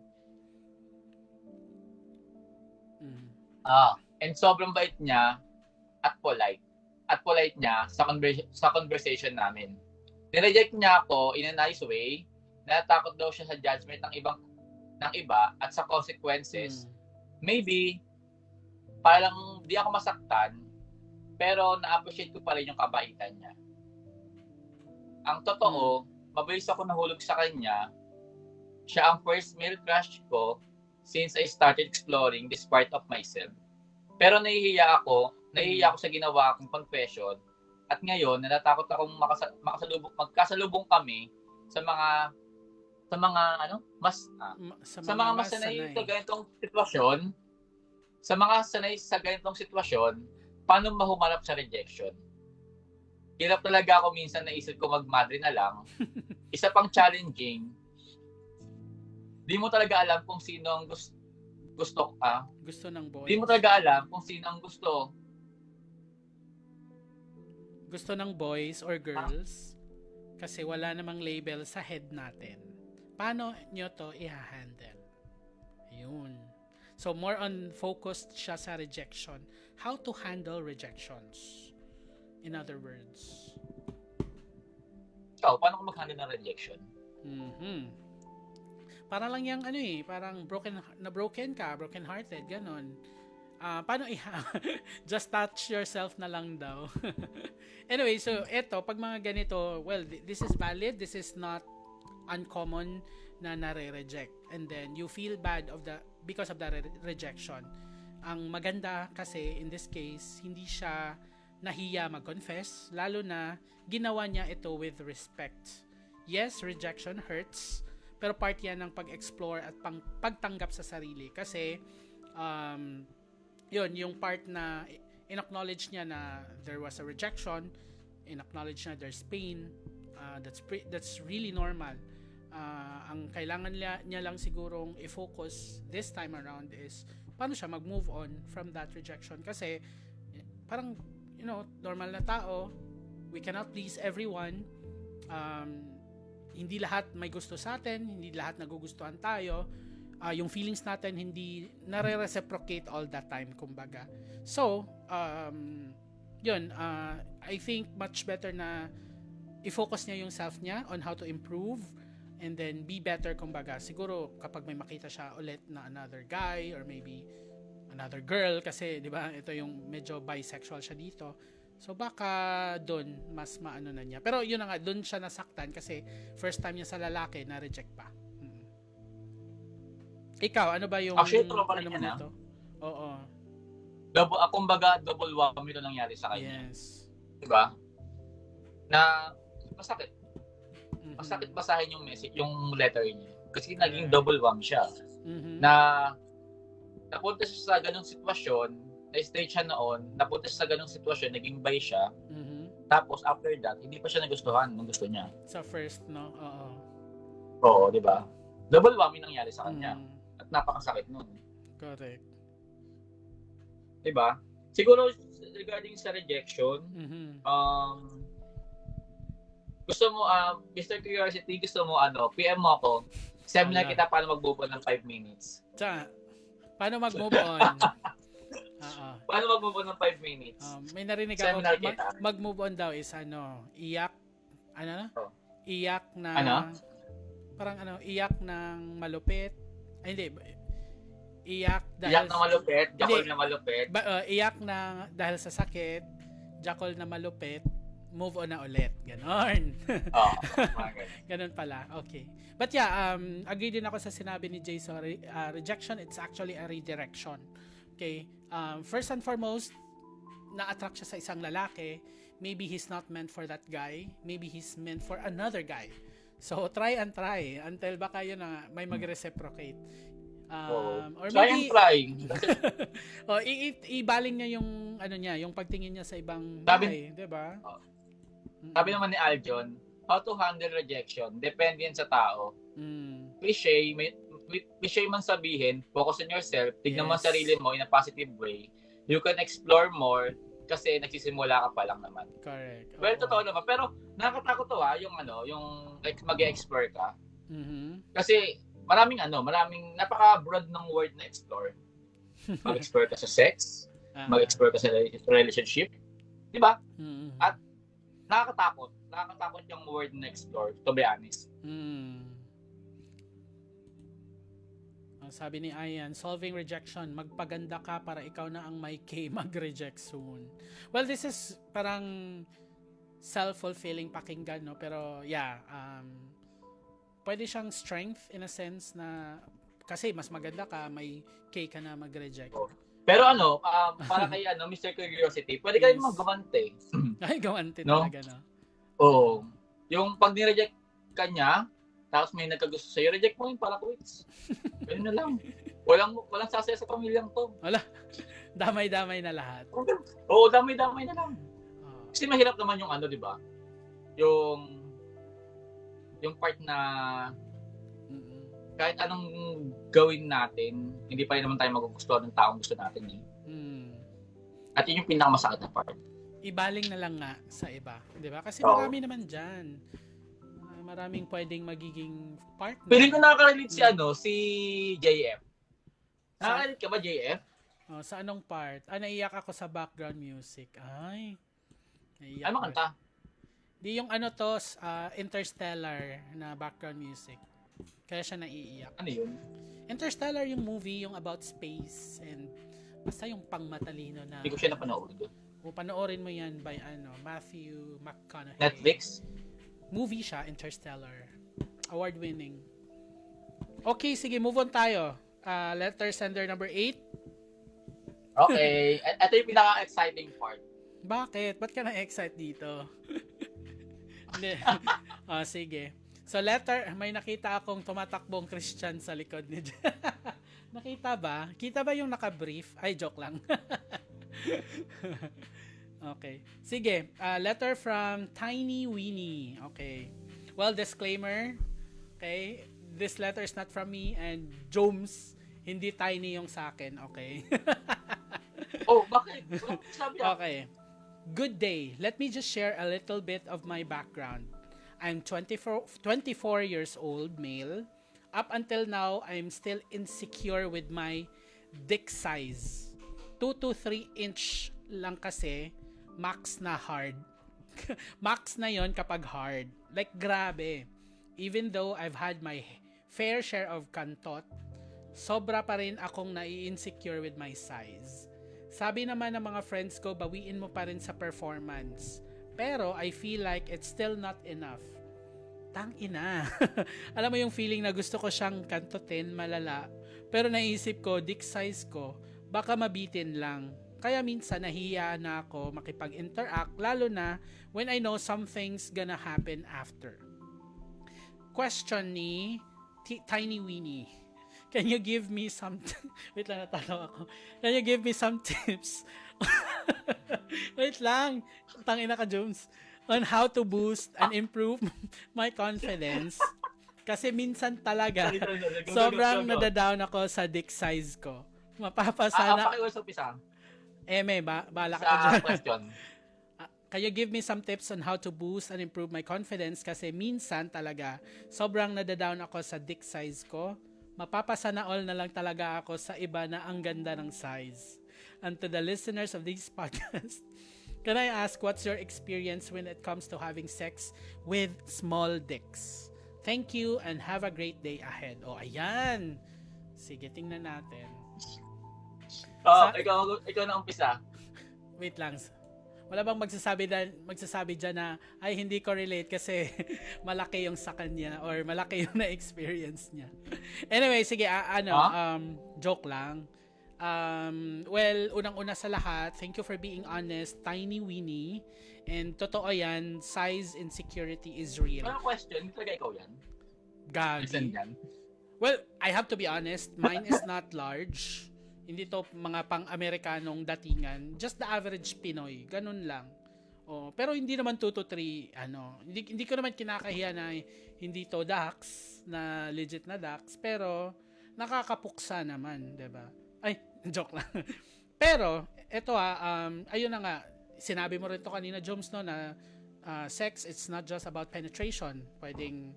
Mhm. And sobrang bait niya at polite. At polite niya sa conversation namin. Nireject niya ako in a nice way. Natatakot daw siya sa judgment ng iba at sa consequences. Maybe parang di ako masaktan, pero na-appreciate ko pa rin yung kabaitan niya. Ang totoo, mabilis ako nahulog sa kanya. Siya ang first male crush ko since I started exploring this part of myself. Pero nahihiya ako sa ginawa kong confession at ngayon natatakot akong magkasalubong kami sa mga mas sanay sa ganitong sitwasyon. Sa mga sanay sa ganitong sitwasyon, paano mahumarap sa rejection? Hirap talaga ako minsan, naisip ko mag-madre na lang. Isa pang challenging, di mo talaga alam kung sino ang gusto ng boys. Di mo talaga alam kung sino ang gusto ng boys or girls kasi wala namang label sa head natin. Paano nyo to i-handle? Ayun. So, more on focused siya sa rejection. How to handle rejections. In other words. Ikaw, paano ko mag-handle ng rejection? Para lang yung parang broken hearted, ganon. Paano just touch yourself na lang daw. Anyway, so eto, pag mga ganito, well, this is valid, this is not uncommon na nare-reject. And then, you feel bad because of the rejection. Ang maganda kasi, in this case, hindi siya nahiya mag-confess, lalo na ginawa niya ito with respect. Yes, rejection hurts, pero part yan ng pag-explore at pagtanggap sa sarili. Kasi, yun, yung part na in-acknowledge niya na there was a rejection, in-acknowledge niya there's pain, that's really normal. Ang kailangan niya lang sigurong i-focus this time around is paano siya mag-move on from that rejection. Kasi parang, normal na tao, we cannot please everyone. Hindi lahat may gusto sa atin, hindi lahat nagugustuhan tayo. Yung feelings natin hindi nare-reciprocate all that time, kumbaga. So, yun, I think much better na i-focus niya yung self niya on how to improve and then be better, kumbaga. Siguro kapag may makita siya ulit na another guy or maybe another girl, kasi di ba ito yung medyo bisexual siya dito, so baka doon mas maano na niya. Pero yun na nga, doon siya nasaktan kasi first time niya sa lalaki na reject pa. Ikaw, ano ba yung actually tropa ano rin yan, nito? Oo. Kumbaga double whammy ito nangyari sa kanya. Yes. Diba? Na masakit basahin yung message, yung letter niya. Kasi naging double whammy siya. Na napunta siya sa ganung sitwasyon, na-stage siya noon, napunta siya sa ganung sitwasyon, naging bi siya. Tapos after that, hindi pa siya nagustuhan ng gusto niya. Sa first, no? Oo. Oo, di ba? Double whammy nangyari sa kanya. At napakasakit nun. Correct. Di ba? Siguro regarding sa rejection, gusto mo, Mr. Curiosity, gusto mo, PM mo ako, seminar kita paano mag-move on ng 5 minutes. Paano mag-move on? Paano mag-move on ng 5 minutes? May narinig ako, mag-move on daw is iyak, iyak na, parang iyak ng malupit, ay hindi, Iyak Iyak na malupit, jackal Hindi. na malupit. Iyak na dahil sa sakit, jackal na malupit, move on na ulit. Ganon. Oo, mga ganun. Ganon pala. Okay. But yeah, agree din ako sa sinabi ni Jay. So, rejection, it's actually a redirection. Okay? First and foremost, na-attract siya sa isang lalaki. Maybe he's not meant for that guy. Maybe he's meant for another guy. So, try and try until baka yun na may mag-reciprocate. Or Try and try. o ibaling niya yung ano niya, yung pagtingin niya sa ibang Sabi- bahay, 'di ba? Sabi naman ni Aljon, how to handle rejection, depende yan sa tao. Cliche, cliche man sabihin, focus on yourself, tignan mo ang Yes. sarili mo in a positive way. You can explore more kasi nagsisimula ka pa lang naman. Correct. Well, Oo. totoo naman. Pero nakakatakot to yung yung mag-explore ka. Mhm. Kasi maraming napaka-broad ng word na explore. Mag-explore ka sa sex, mag-explore ka sa relationship. Di ba? Mhm. At nakakatakot. Nakakatakot yung word na explore, to be honest. Sabi ni Ayan, solving rejection, magpaganda ka para ikaw na ang may K, mag-reject soon. Well, this is parang self-fulfilling pakinggan, no? Pero yeah, pwede siyang strength in a sense na kasi mas maganda ka, may K ka na mag-reject. Pero para kay Mr. Curiosity, pwede ka rin Yes. mag-gumante. Ay, gawante No? talaga, no? Oo. Yung pag nireject ka niya, tapos may nagkagusto sa'yo, reject mo yun para quits. Ganun na lang. Walang sasaya sa pamilyang to. Damay-damay na lahat. Oo, damay-damay na lang. Oh. Kasi mahirap naman yung di ba? Yung part na kahit anong gawin natin, hindi pa rin naman tayo magugustuhan ng taong gusto natin eh. At yun yung pinakamasakit na part. Ibaling na lang nga sa iba, 'di ba? Kasi Oo. marami naman diyan. Maraming pwedeng magiging partner. Feeling ko nakaka-relate si JF. Nakaka-relate ka ba, JF? Oh, sa anong part? Naiyak ako sa background music. Ay. Naiyak. Ay, makanta. Di yung Interstellar na background music. Kaya siya naiiyak. Ano yun? Interstellar yung movie, yung about space and basta yung pangmatalino na. Hindi ko siya napanood. O panoorin mo yan by Matthew McConaughey. Netflix? Movie siya, Interstellar. Award-winning. Okay, sige, move on tayo. Letter sender number 8. Okay. Ito yung pinaka-exciting part. Bakit? Ba't ka na-excite dito? Hindi. Sige. So, may nakita akong tumatakbong Christian sa likod ni Nakita ba? Kita ba yung naka-brief? Ay, joke lang. Okay. Sige. Letter from Tiny Weenie. Okay. Well, disclaimer. Okay. This letter is not from me and Joms, hindi tiny yung sa akin. Okay. Bakit? Sabi Okay. Good day. Let me just share a little bit of my background. I'm 24 years old, male. Up until now, I'm still insecure with my dick size. 2 to 3 inch lang kasi, max na hard. Max na yon kapag hard. Like, grabe. Even though I've had my fair share of kantot, sobra pa rin akong nai-insecure with my size. Sabi naman ng mga friends ko, bawiin mo pa rin sa performance. Pero I feel like it's still not enough. Tangina. Alam mo yung feeling na gusto ko siyang kantutin, malala. Pero naisip ko, dick size ko, baka mabitin lang. Kaya minsan nahiya na ako makipag-interact, lalo na when I know something's gonna happen after. Question ni Tiny Weenie. Can you give me some wait lang, natatawa ako. Can you give me some tips? Wait lang. Tangina ka, Jones. On how to boost and improve my confidence. Kasi minsan talaga sobrang nadadown ako sa dick size ko. Mapapasana. Pakiusap isa. Bala ka Sa dyan. question. Can you give me some tips on how to boost and improve my confidence? Kasi minsan talaga, sobrang nadadown ako sa dick size ko. Mapapasana all na lang talaga ako sa iba na ang ganda ng size. And to the listeners of this podcast, can I ask what's your experience when it comes to having sex with small dicks? Thank you and have a great day ahead. Ayan. Sige, tingnan natin. Ikaw na umpisa. Wait lang. Wala bang magsasabi dyan na ay hindi ko relate kasi malaki yung sa kanya or malaki yung na-experience niya. Anyway, sige, joke lang. Well, unang-una sa lahat, thank you for being honest, Tiny Winnie. And totoo yan, size insecurity is real. Pero question, hindi talaga ikaw yan? Gagi. Yan? Well, I have to be honest, mine is not large. Hindi to mga pang-Amerikanong datingan. Just the average Pinoy. Ganun lang. Oh, pero hindi naman 2 to 3, hindi ko naman kinakahiya na hindi to Dax, na legit na Dax. Pero, nakakapuksa naman, 'di ba? Ay, joke lang. Pero, eto ayun na nga, sinabi mo rin to kanina, Joms, no, na sex, it's not just about penetration. Pwedeng,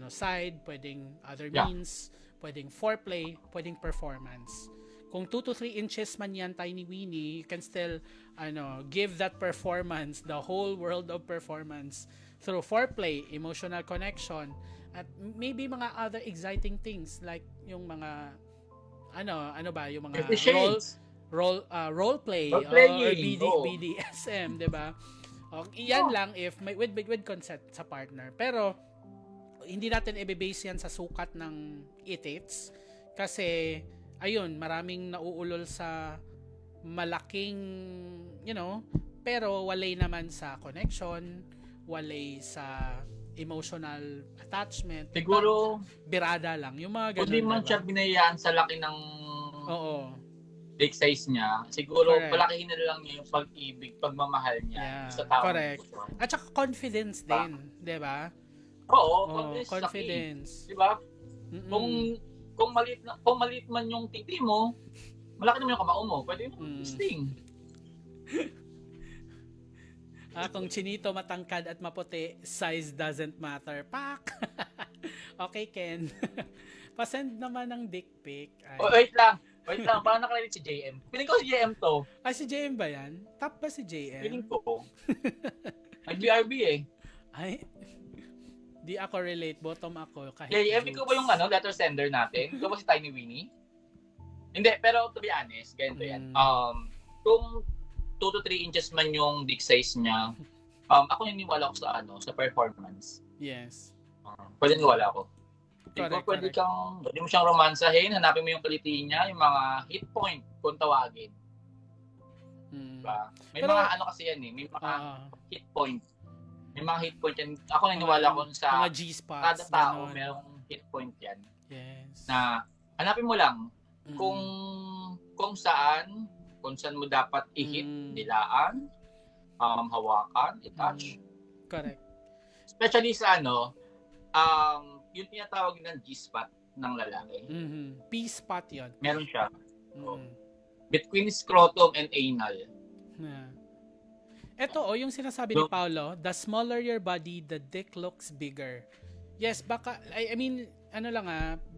side, pwedeng other means, pwedeng foreplay, pwedeng performance. Kung 2 to 3 inches man yan, Tiny Winnie, you can still, give that performance, the whole world of performance, through foreplay, emotional connection, at maybe mga other exciting things, like yung mga, yung mga role play, or BDSM, diba? Yan lang if with consent sa partner. Pero, hindi natin i-base yan sa sukat ng itits, kasi, ayun, maraming nauulol sa malaking, pero walay naman sa connection, walay sa emotional attachment. Siguro, birada lang. Yung mga ganun. Kung di man siya binayaan sa laki ng dick size niya, siguro palakihin na lang niya yung pag-ibig, pagmamahal niya sa tao. Correct. At saka confidence din, di ba? Oo, confidence. Di ba? Kung maliit man yung titi mo, malaki naman yung kamao mo, pwede yung sting. Kung chinito, matangkad at maputi, size doesn't matter. Pak! Okay, Ken. Pasend naman ng dick pic. Wait lang, parang nakalagay si JM. Piling ko si JM to. Si JM ba yan? Top ba si JM? Piling ko. Nag-BRB Ay, di ako relate, bottom ako. JM, ikaw ba yung letter sender natin? Ikaw ba si Tiny Winnie? Hindi, pero to be honest, ganito yan. Kung 2 to 3 inches man yung dick size niya, ako niniwala ko sa performance. Yes. Pwede niwala ko. Correct, pwede mo siyang romansahin, hanapin mo yung quality niya, yung mga hit point, kung tawagin. Diba? May mga kasi yan may mga hit point. May mga hit point yan. Ako naniniwala ko sa mga G-spots. Kada tao merong hit point yan. Yes. Na hanapin mo lang kung saan mo dapat i-hit, nilaan, hawakan, i-touch. Correct. Especially sa yung tinatawag ng G-spot ng lalaki. P-spot yun. Meron siya. Between scrotum and anal. Ito yung sinasabi ni Paolo, the smaller your body, the dick looks bigger. Yes, baka, I mean,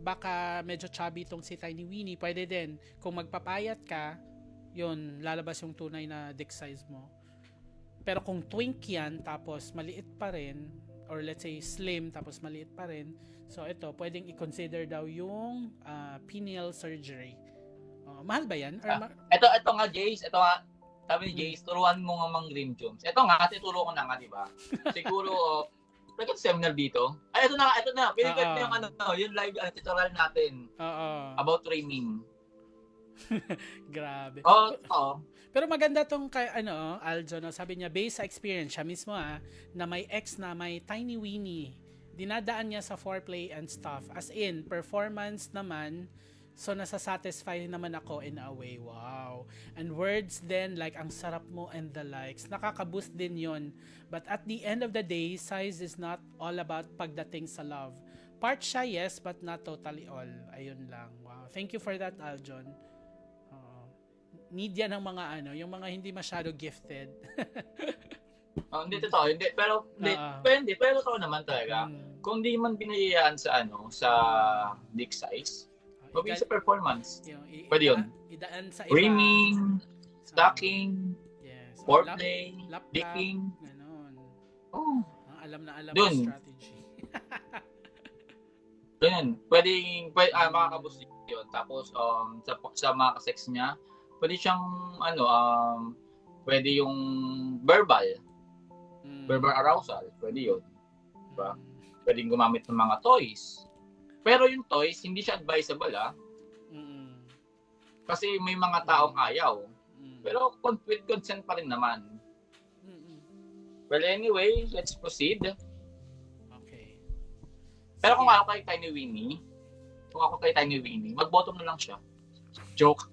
baka medyo chubby itong si Tiny Winnie, pwede din. Kung magpapayat ka, yun, lalabas yung tunay na dick size mo. Pero kung twink yan, tapos maliit pa rin, or let's say slim, tapos maliit pa rin, so ito, pwedeng i-consider daw yung pineal surgery. Mahal ba yan? Ito nga, Jace, sabi ni Jace, turuan mo nga mang Green Jones. Ito nga, tinuturo ko na nga, di ba? Siguro, pwede seminar dito. Ay, ito na. Pilikat na yung live tutorial natin. About training. Grabe. Oo. Pero maganda tong kay Aljo, no? Sabi niya, based sa experience, siya mismo na may ex na may Tiny Winnie. Dinadaan niya sa foreplay and stuff. As in, performance naman, so nasa-satisfy naman ako in a way. Wow. And words then, like, ang sarap mo and the likes. Nakaka-boost din yon. But at the end of the day, size is not all about pagdating sa love. Part siya, yes, but not totally all. Ayun lang. Wow. Thank you for that, Aljon. Need yan ng mga yung mga hindi masyado gifted. Hindi totoo. Hindi. Pero, pwede. Pero totoo naman talaga. Kung di man binayaan sa dick size, pwede sa performance. Pwede yun. Idaan sa iba. Rimming, stocking, yes, foreplay, dicking. Ganon. Alam na alam ang strategy. Ganyan. Pwede makakaboost yun. Tapos sa mga sex niya, pwede siyang pwede yung verbal arousal, pwede yun. Diba? Pwedeng gumamit ng mga toys. Pero yung toys, hindi siya advisable kasi may mga taong ayaw. Pero with consent pa rin naman. Well, anyway, let's proceed. Okay. Pero kung ako kay Tiny Winnie, mag-bottom na lang siya. Joke.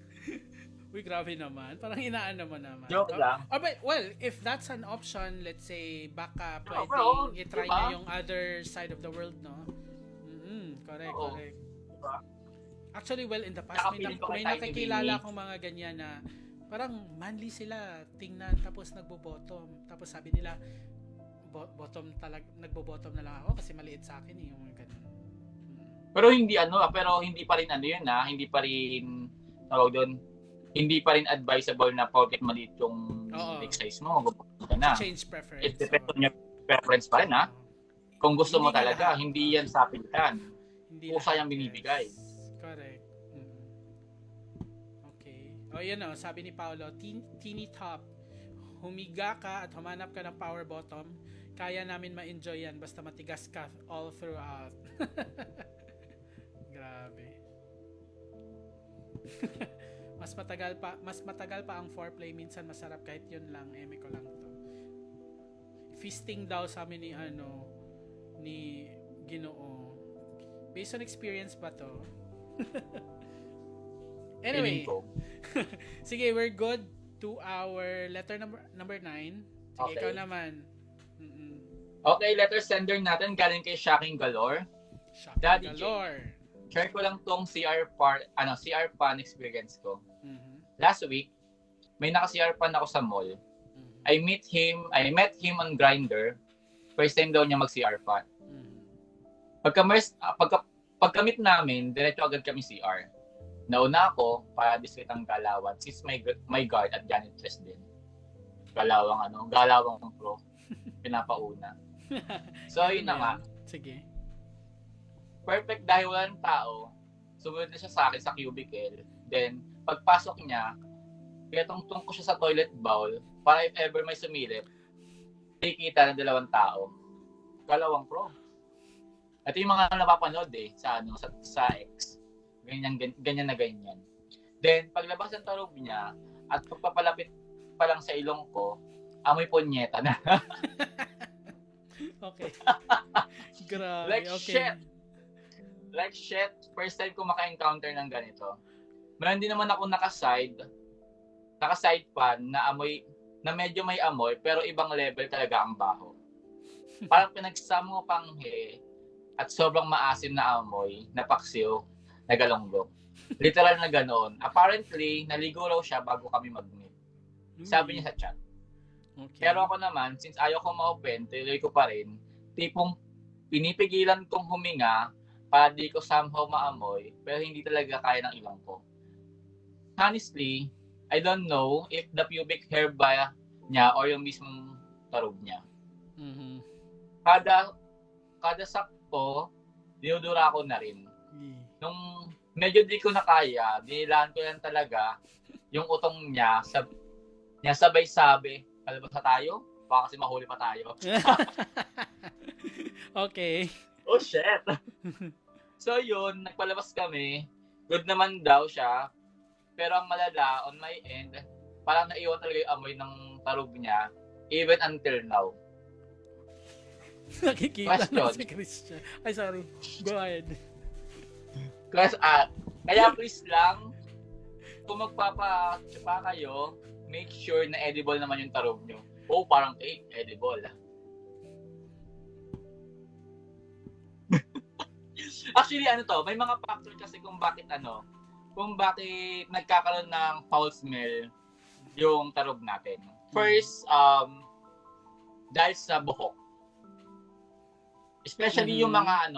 Uy, grabe naman. Parang inaan naman. Joke lang. But, well, if that's an option, let's say, baka bro, pwedeng i-try diba? niya yung other side of the world, no? Correct. Diba? Actually, well, in the past, may nakikilala akong mga ganyan na parang manly sila, tingnan, tapos nagbo-bottom. Tapos sabi nila, nagbo-bottom na lang ako kasi maliit sa akin yung mga ganun. Pero hindi pa rin yun hindi pa rin tawag doon, hindi pa rin advisable na porket maliit yung dick size mo, magbo-bottom ka na. Change preference. It depends on your preference pa rin Kung gusto mo talaga, hindi yan sa pilitan. Kusa yung binibigay. Correct. Okay. Yan sabi ni Paolo, teeny top. Humiga ka at humanap ka ng power bottom. Kaya namin ma-enjoy yan basta matigas ka all throughout. Grabe. mas matagal pa ang foreplay, minsan masarap kahit yun lang, eme ko lang to. Feasting daw sa amin ni Ginoo. Based on experience ba to? Anyway. Sige, we're good to our letter number 9. Sige, okay. Ikaw naman. Okay, letter sender natin galing kay Shocking Galore. Daddy Galore. Share ko lang tong CR pan experience ko. Last week, may naka-CR pan ako sa mall. I met him on Grindr. First time daw niya mag-CR pan. Pagka-meet namin, diretso agad kami CR. Nauna ako para discreet ang galawan since my guard at janitress din. Galawang pro. Pinapauna. So, yun na nga. Sige. Perfect dahil walang tao. Sumunod na siya sa akin sa cubicle. Then, pagpasok niya, pinatungtong ko siya sa toilet bowl para if ever may sumilip, kikita ng dalawang tao. Galawang pro. At yung mga napapanood sa X. Ganyan na ganyan. Then, paglabas ng tarog niya at pagpapalapit pa lang sa ilong ko, amoy ponyeta na. Okay. Grabe. Like okay. shit. First time ko maka-encounter ng ganito. Meron din naman ako naka-side pan na medyo may amoy pero ibang level talaga ang baho. Parang pinagsama mo panghe at sobrang maasim na amoy, na paksiw, na galonggong. Literal na ganoon. Apparently, naligo raw siya bago kami mag-meet. Sabi niya sa chat. Okay. Pero ako naman, since ayaw ko ma-open, tuloy ko pa rin, tipong pinipigilan kong huminga para di ko somehow maamoy, pero hindi talaga kaya ng ilong ko. Honestly, I don't know if the pubic hair ba niya or yung mismong tarog niya. Kada sakto, dinudura ko na rin. Nung medyo di ko na kaya, dinilaan ko yan talaga yung utong niya, sabay-sabi. Kalabas na tayo? Baka kasi mahuli pa tayo. Okay. Oh shit! So yun, nagpalabas kami. Good naman daw siya. Pero ang malala, on my end, parang naiwan talaga yung amoy ng tarog niya. Even until now. Nakikita na si Christian. Ay, sorry. Go ahead. Kaya please lang, kung magpapa-chupa kayo, make sure na edible naman yung tarog nyo. Parang edible. Actually, may mga factor kasi kung bakit nagkakaroon ng foul smell yung tarog natin. First, dahil sa buhok. Especially yung mga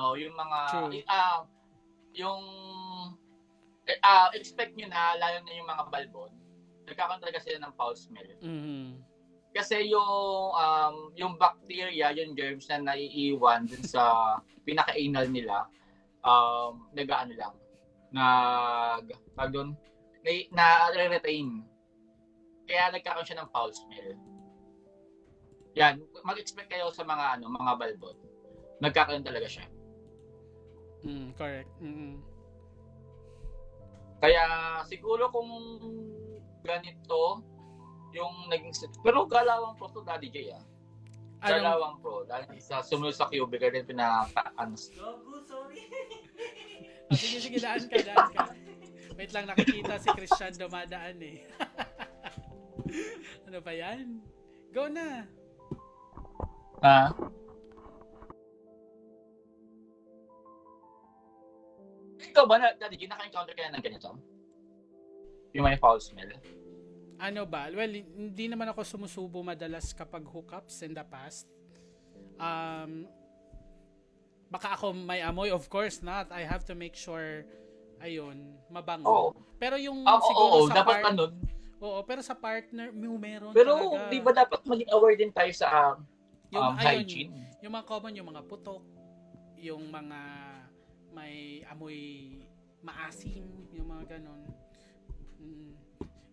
expect nyo na, lalo na yung mga balbon, nagkakaroon talaga sila ng foul smell. Kasi yung bacteria, yung germs na naiiwan dun sa pinaka-anal nila, tawag doon, na-retain. Kaya nagkakaroon siya ng foul smell. Yan, mag-expect kayo sa mga balbot. Nagkakaroon talaga siya. Correct. Kaya siguro kung ganito yung naging pero Galawang Pro to Daddy J Galawang Pro dahil sa sumunod sa cubicle din Sorry. Sige, daan ka. Wait lang, nakikita si Christian dumadaan eh. Ano ba yan? Go na! Ikaw ba Daddy J, naka-encounter kaya ng ganito? Yung may foul smell? Ano ba? Well, hindi naman ako sumusubo madalas kapag hookups in the past. Baka ako may amoy, of course not. I have to make sure, mabango. Pero yung siguro sa dapat ganun. Oo, pero sa partner, meron pero talaga. Di ba dapat maging aware din tayo sa hygiene? Yung mga common, yung mga putok, yung mga may amoy maasim, yung mga ganon.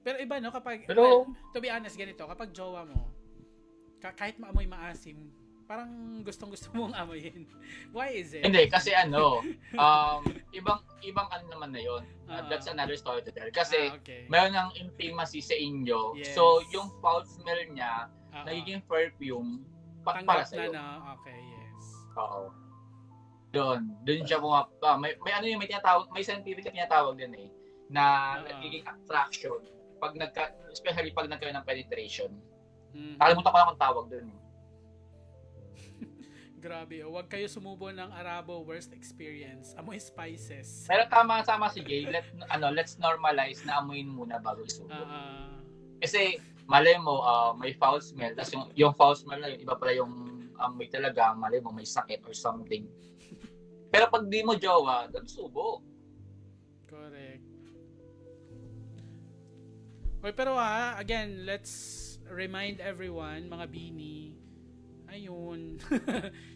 Pero iba, no? To be honest, ganito, kapag jowa mo, kahit maamoy maasim, parang gustong-gusto mong amoyin. Why is it? Hindi, kasi ibang naman na yun. That's another story to tell. Kasi, mayroon ng intimacy sa inyo. Yes. So, yung foul smell niya, nagiging perfume para sa'yo. Okay, yes. Oo. Doon siya may tinatawag, may scientific na tinatawag din na nagiging attraction especially pag nagkaroon ng penetration. Nakalimutan ko lang kung tawag doon. Grabe, huwag kayo sumubo ng Arabo worst experience. Amoy spices. Pero tama si Jay, let's normalize na amuin muna bago isubo. Kasi malay mo may foul smell, tapos yung foul smell na yun, iba pala yung amoy talaga, malay mo may sakit or something. Pero pag di mo jowa, doon subo. Correct. Okay, pero again, let's remind everyone, mga bini, ayun,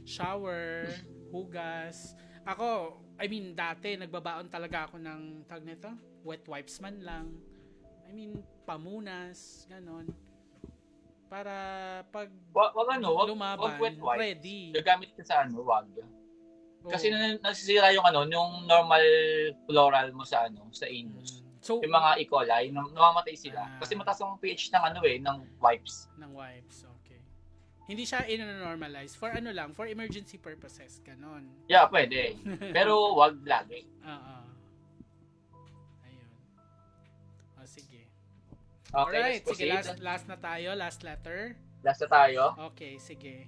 shower, hugas. Ako, dati, nagbabaon talaga ako ng, tag nito, wet wipes man lang. Pamunas, ganon. Para pag lumaban, wag wet wipes. Ready. Gagamit ka sa wag. Kasi nasisira yung normal floral mo sa anus. So, yung mga E. coli, namamatay sila. Kasi mataas ang pH ng wipes. Ng wipes, okay. Hindi siya i-normalize for for emergency purposes, ganon. Yeah, pwede. Pero wag lagi. Ayun. Sige. Okay, alright, sige, last na tayo, last letter. Last na tayo? Okay, sige.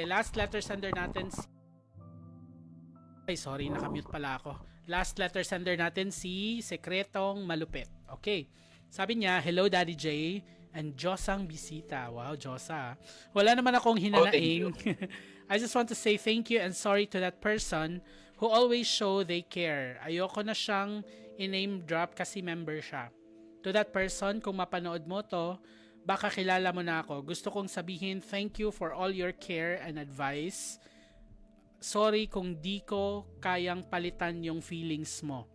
Last letter sender natin sorry, nakamute pala ako. Last letter sender natin si Sekretong Malupit. Okay. Sabi niya, hello Daddy J and Josang Bisita. Wow, Josa. Wala naman akong hinanaing. I just want to say thank you and sorry to that person who always show they care. Ayoko na siyang in-name drop kasi member siya. To that person, kung mapanood mo to, baka kilala mo na ako. Gusto kong sabihin thank you for all your care and advice. Sorry kung di ko kayang palitan yung feelings mo.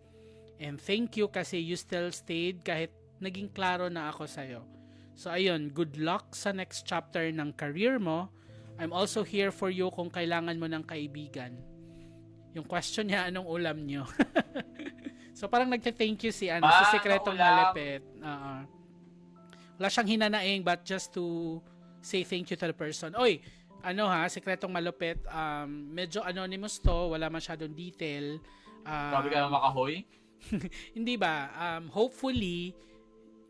And thank you kasi you still stayed kahit naging klaro na ako sa'yo. So ayun, good luck sa next chapter ng career mo. I'm also here for you kung kailangan mo ng kaibigan. Yung question niya, anong ulam nyo? So parang nagte-thank you si Sekretong Malupit. Wala siyang hinanaing but just to say thank you to the person. Oy, Sekretong Malupit, medyo anonymous to, wala masyadong detail. Sabi ka na makahoy? Hindi ba? Hopefully,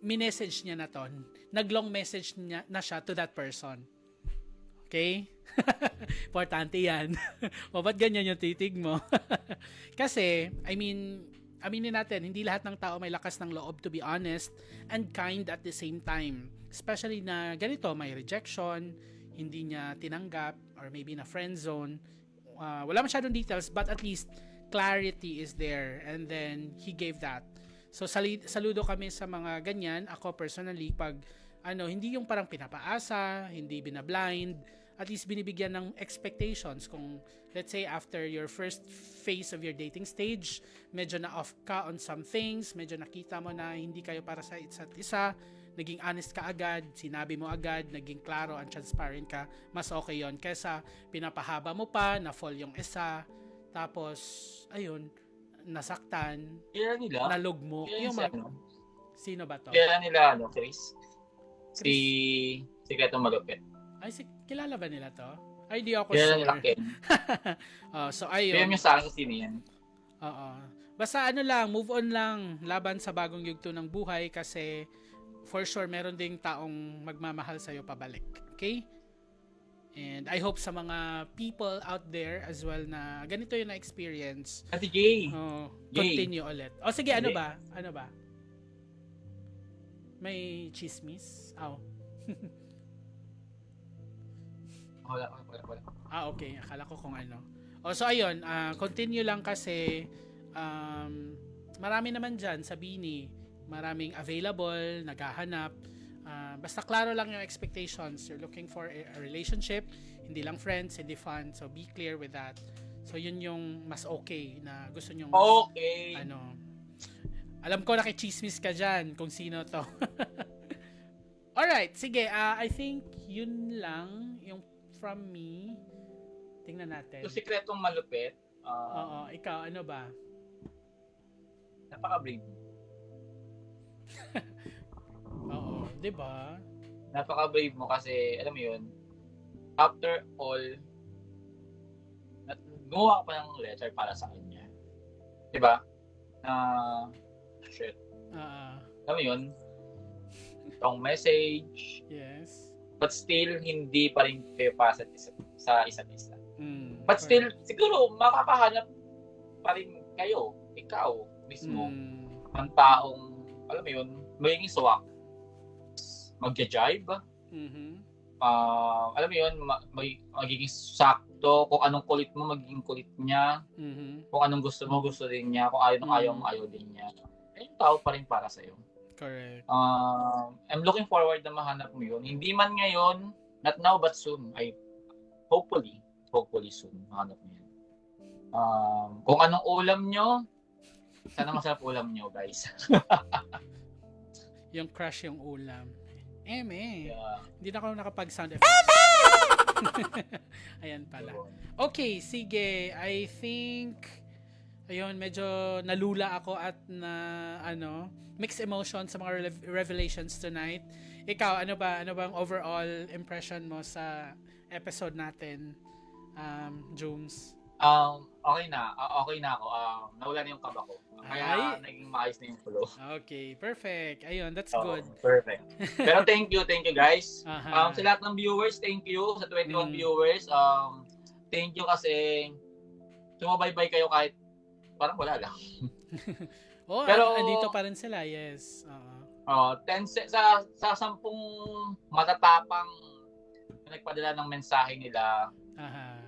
minessage niya na to. Nag-long message niya na siya to that person. Okay? Importante yan. O, ba't ganyan yung titig mo? Kasi, aminin natin, hindi lahat ng tao may lakas ng loob to be honest and kind at the same time. Especially na ganito, may rejection, hindi niya tinanggap, or maybe na friend zone. Wala masyadong details, but at least clarity is there. And then, he gave that. So, saludo kami sa mga ganyan. Ako personally, pag hindi yung parang pinapaasa, hindi binablind, at least binibigyan ng expectations. Kung let's say after your first phase of your dating stage, medyo na-off ka on some things, medyo nakita mo na hindi kayo para sa isa't isa, naging honest ka agad, sinabi mo agad, naging klaro and transparent ka, mas okay yon kesa pinapahaba mo pa, na-fall yung isa, tapos, ayun, nasaktan, Kaya nila? nalugmo. Kaya Yung si, mga, ano? sino ba to? Kaya nila, Chris? Si Sikretong Malupit. Ay, kilala ba nila to? Ay, di ako Kaya sure. nila, Ken. So, Kaya ayun. yung sa akin sino yan. Oo. Basta ano lang, move on lang, laban sa bagong yugto ng buhay kasi for sure meron ding taong magmamahal sa'yo pabalik. Okay? And I hope sa mga people out there as well na ganito yung na-experience. Ate Jay. Continue ulit. O sige, ano Jay. ba? Ano ba? May chismis? Oh. Wala. Okay. Akala ko kung ano. So ayun, continue lang kasi marami naman dyan sa Bini. Maraming available, naghahanap. Basta klaro lang yung expectations. You're looking for a relationship, hindi lang friends, hindi fun. So be clear with that. So yun yung mas okay na gusto nyong Okay. alam ko nakichismis ka dyan kung sino to. Alright, sige. I think yun lang yung from me. Tingnan natin. So, Sikretong Malupit. Oo, ikaw, ano ba? Napaka-brave. Oo, di ba? Napaka-brave mo kasi, alam mo yun, after all, gumawa ka pa ng letter para sa kanya. Di ba? Shit. Alam mo yun, wrong message, Yes. but still, hindi pa rin kayo para sa isa't isa. But correct. still, siguro, makakahanap pa rin kayo, ikaw mismo, ng taong, alam mo yun, magiging swak, magja-jive, alam mo yun, magiging sakto, kung anong kulit mo, magiging kulit niya, kung anong gusto mo, gusto din niya, kung ayaw mo, ayaw din niya. Yung tao pa rin para sa'yo. Correct. I'm looking forward na mahanap mo yun. Hindi man ngayon, not now but soon. Hopefully soon mahanap mo yun. Kung anong ulam nyo, sana masarap ulam nyo, guys. Yung crush yung ulam. Yeah. Hindi na ako nakapag-sound effects. Ayan pala. Okay, sige. I think ayun, medyo nalula ako at mixed emotions sa mga revelations tonight. Ikaw, ano bang overall impression mo sa episode natin, Jooms? Okay na ako. Nawala na yung kaba ko. Kaya naging maayos na yung flow. Okay, perfect. Ayun, that's good. Perfect. Pero thank you guys. Aha. Sa lahat ng viewers, thank you. Sa 21 viewers, thank you kasi sumabaybay kayo kahit parang wala lang. Pero andito pa rin sila, yes. 10 sa 10 matatapang na nagpadala ng mensahe nila. Aha.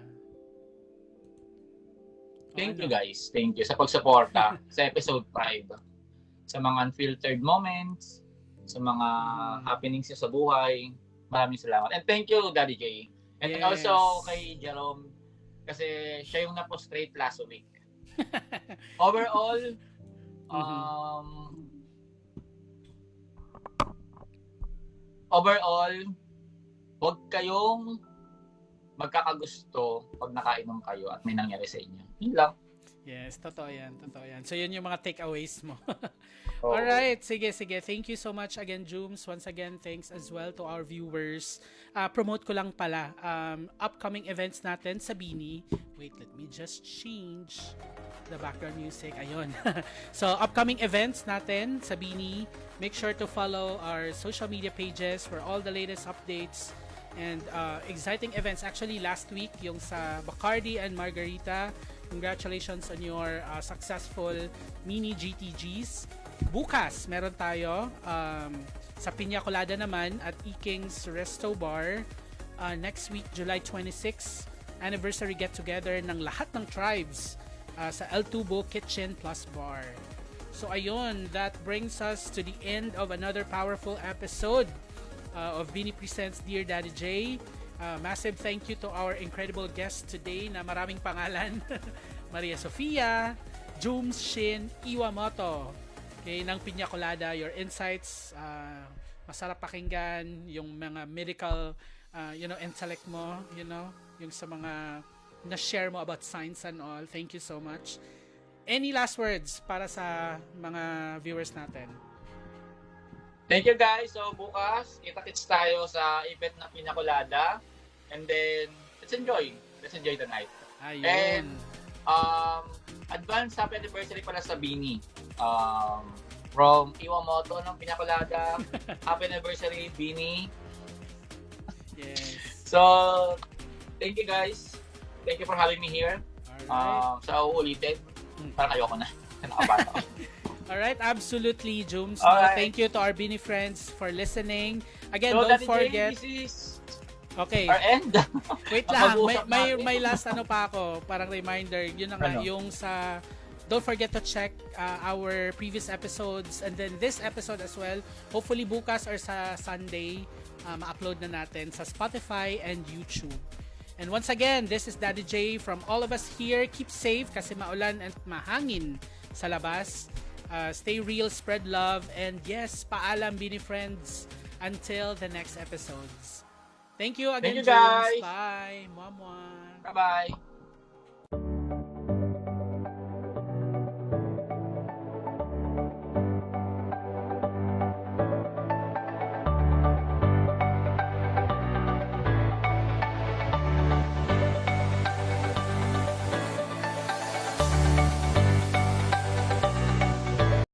Thank you guys. Thank you sa pagsuporta sa episode 5. Sa mga unfiltered moments, sa mga happenings sa buhay. Maraming salamat. And thank you, Daddy J. And Yes. also kay Jerome kasi siya yung na-frustrate last week. Overall, huwag kayong magkakagusto pag nakainom kayo at may nangyari sa inyo. Yun lang. Yes, totoo yan. So, yun yung mga takeaways mo. Oo. Alright, sige. Thank you so much again, Jooms. Once again, thanks as well to our viewers. Promote ko lang pala, upcoming events natin sa Bini. Wait, let me just change the background music. Ayun. So, upcoming events natin sa Bini. Make sure to follow our social media pages for all the latest updates and exciting events. Actually, last week, yung sa Bacardi and Margarita, congratulations on your successful mini GTGs. Bukas, meron tayo sa Piña Colada naman at E-King's Resto Bar. Next week, July 26, anniversary get-together ng lahat ng tribes sa El Tubo Kitchen Plus Bar. So ayun, that brings us to the end of another powerful episode of Bini Presents Dear Daddy J. Massive thank you to our incredible guest today na maraming pangalan. Maria Sofia, Jooms Shin Iwamoto. Okay, ng Piña Colada, your insights, masarap pakinggan, yung mga medical, intellect mo, yung sa mga na-share mo about science and all. Thank you so much. Any last words para sa mga viewers natin? Thank you guys. So bukas, kita-kits tayo sa event ng Piña Colada. And then, let's enjoy. Let's enjoy the night. Ayun. And, advance happy anniversary pala sa Bini. From Iwamoto ng Piña Colada. Happy anniversary, Bini. Yes. So, thank you guys. Thank you for having me here. Alright. Sa uulitin. Parang ayoko na. Nakabata ako. Alright, absolutely, Jooms. Alright. Thank you to our Bini friends for listening. Again, So, don't Daddy forget. Jay, this is Okay, our end. wait lang. Mag-usap natin. May last pa ako. Parang reminder. Yun na nga, Ano? yung sa... Don't forget to check our previous episodes and then this episode as well. Hopefully bukas or sa Sunday, ma-upload na natin sa Spotify and YouTube. And once again, this is Daddy J from all of us here. Keep safe kasi maulan at mahangin sa labas. Stay real, spread love, and yes, paalam Bini friends until the next episodes. Thank you again, Thank you, guys. Jooms. Bye. Mwah, mwah. Bye-bye.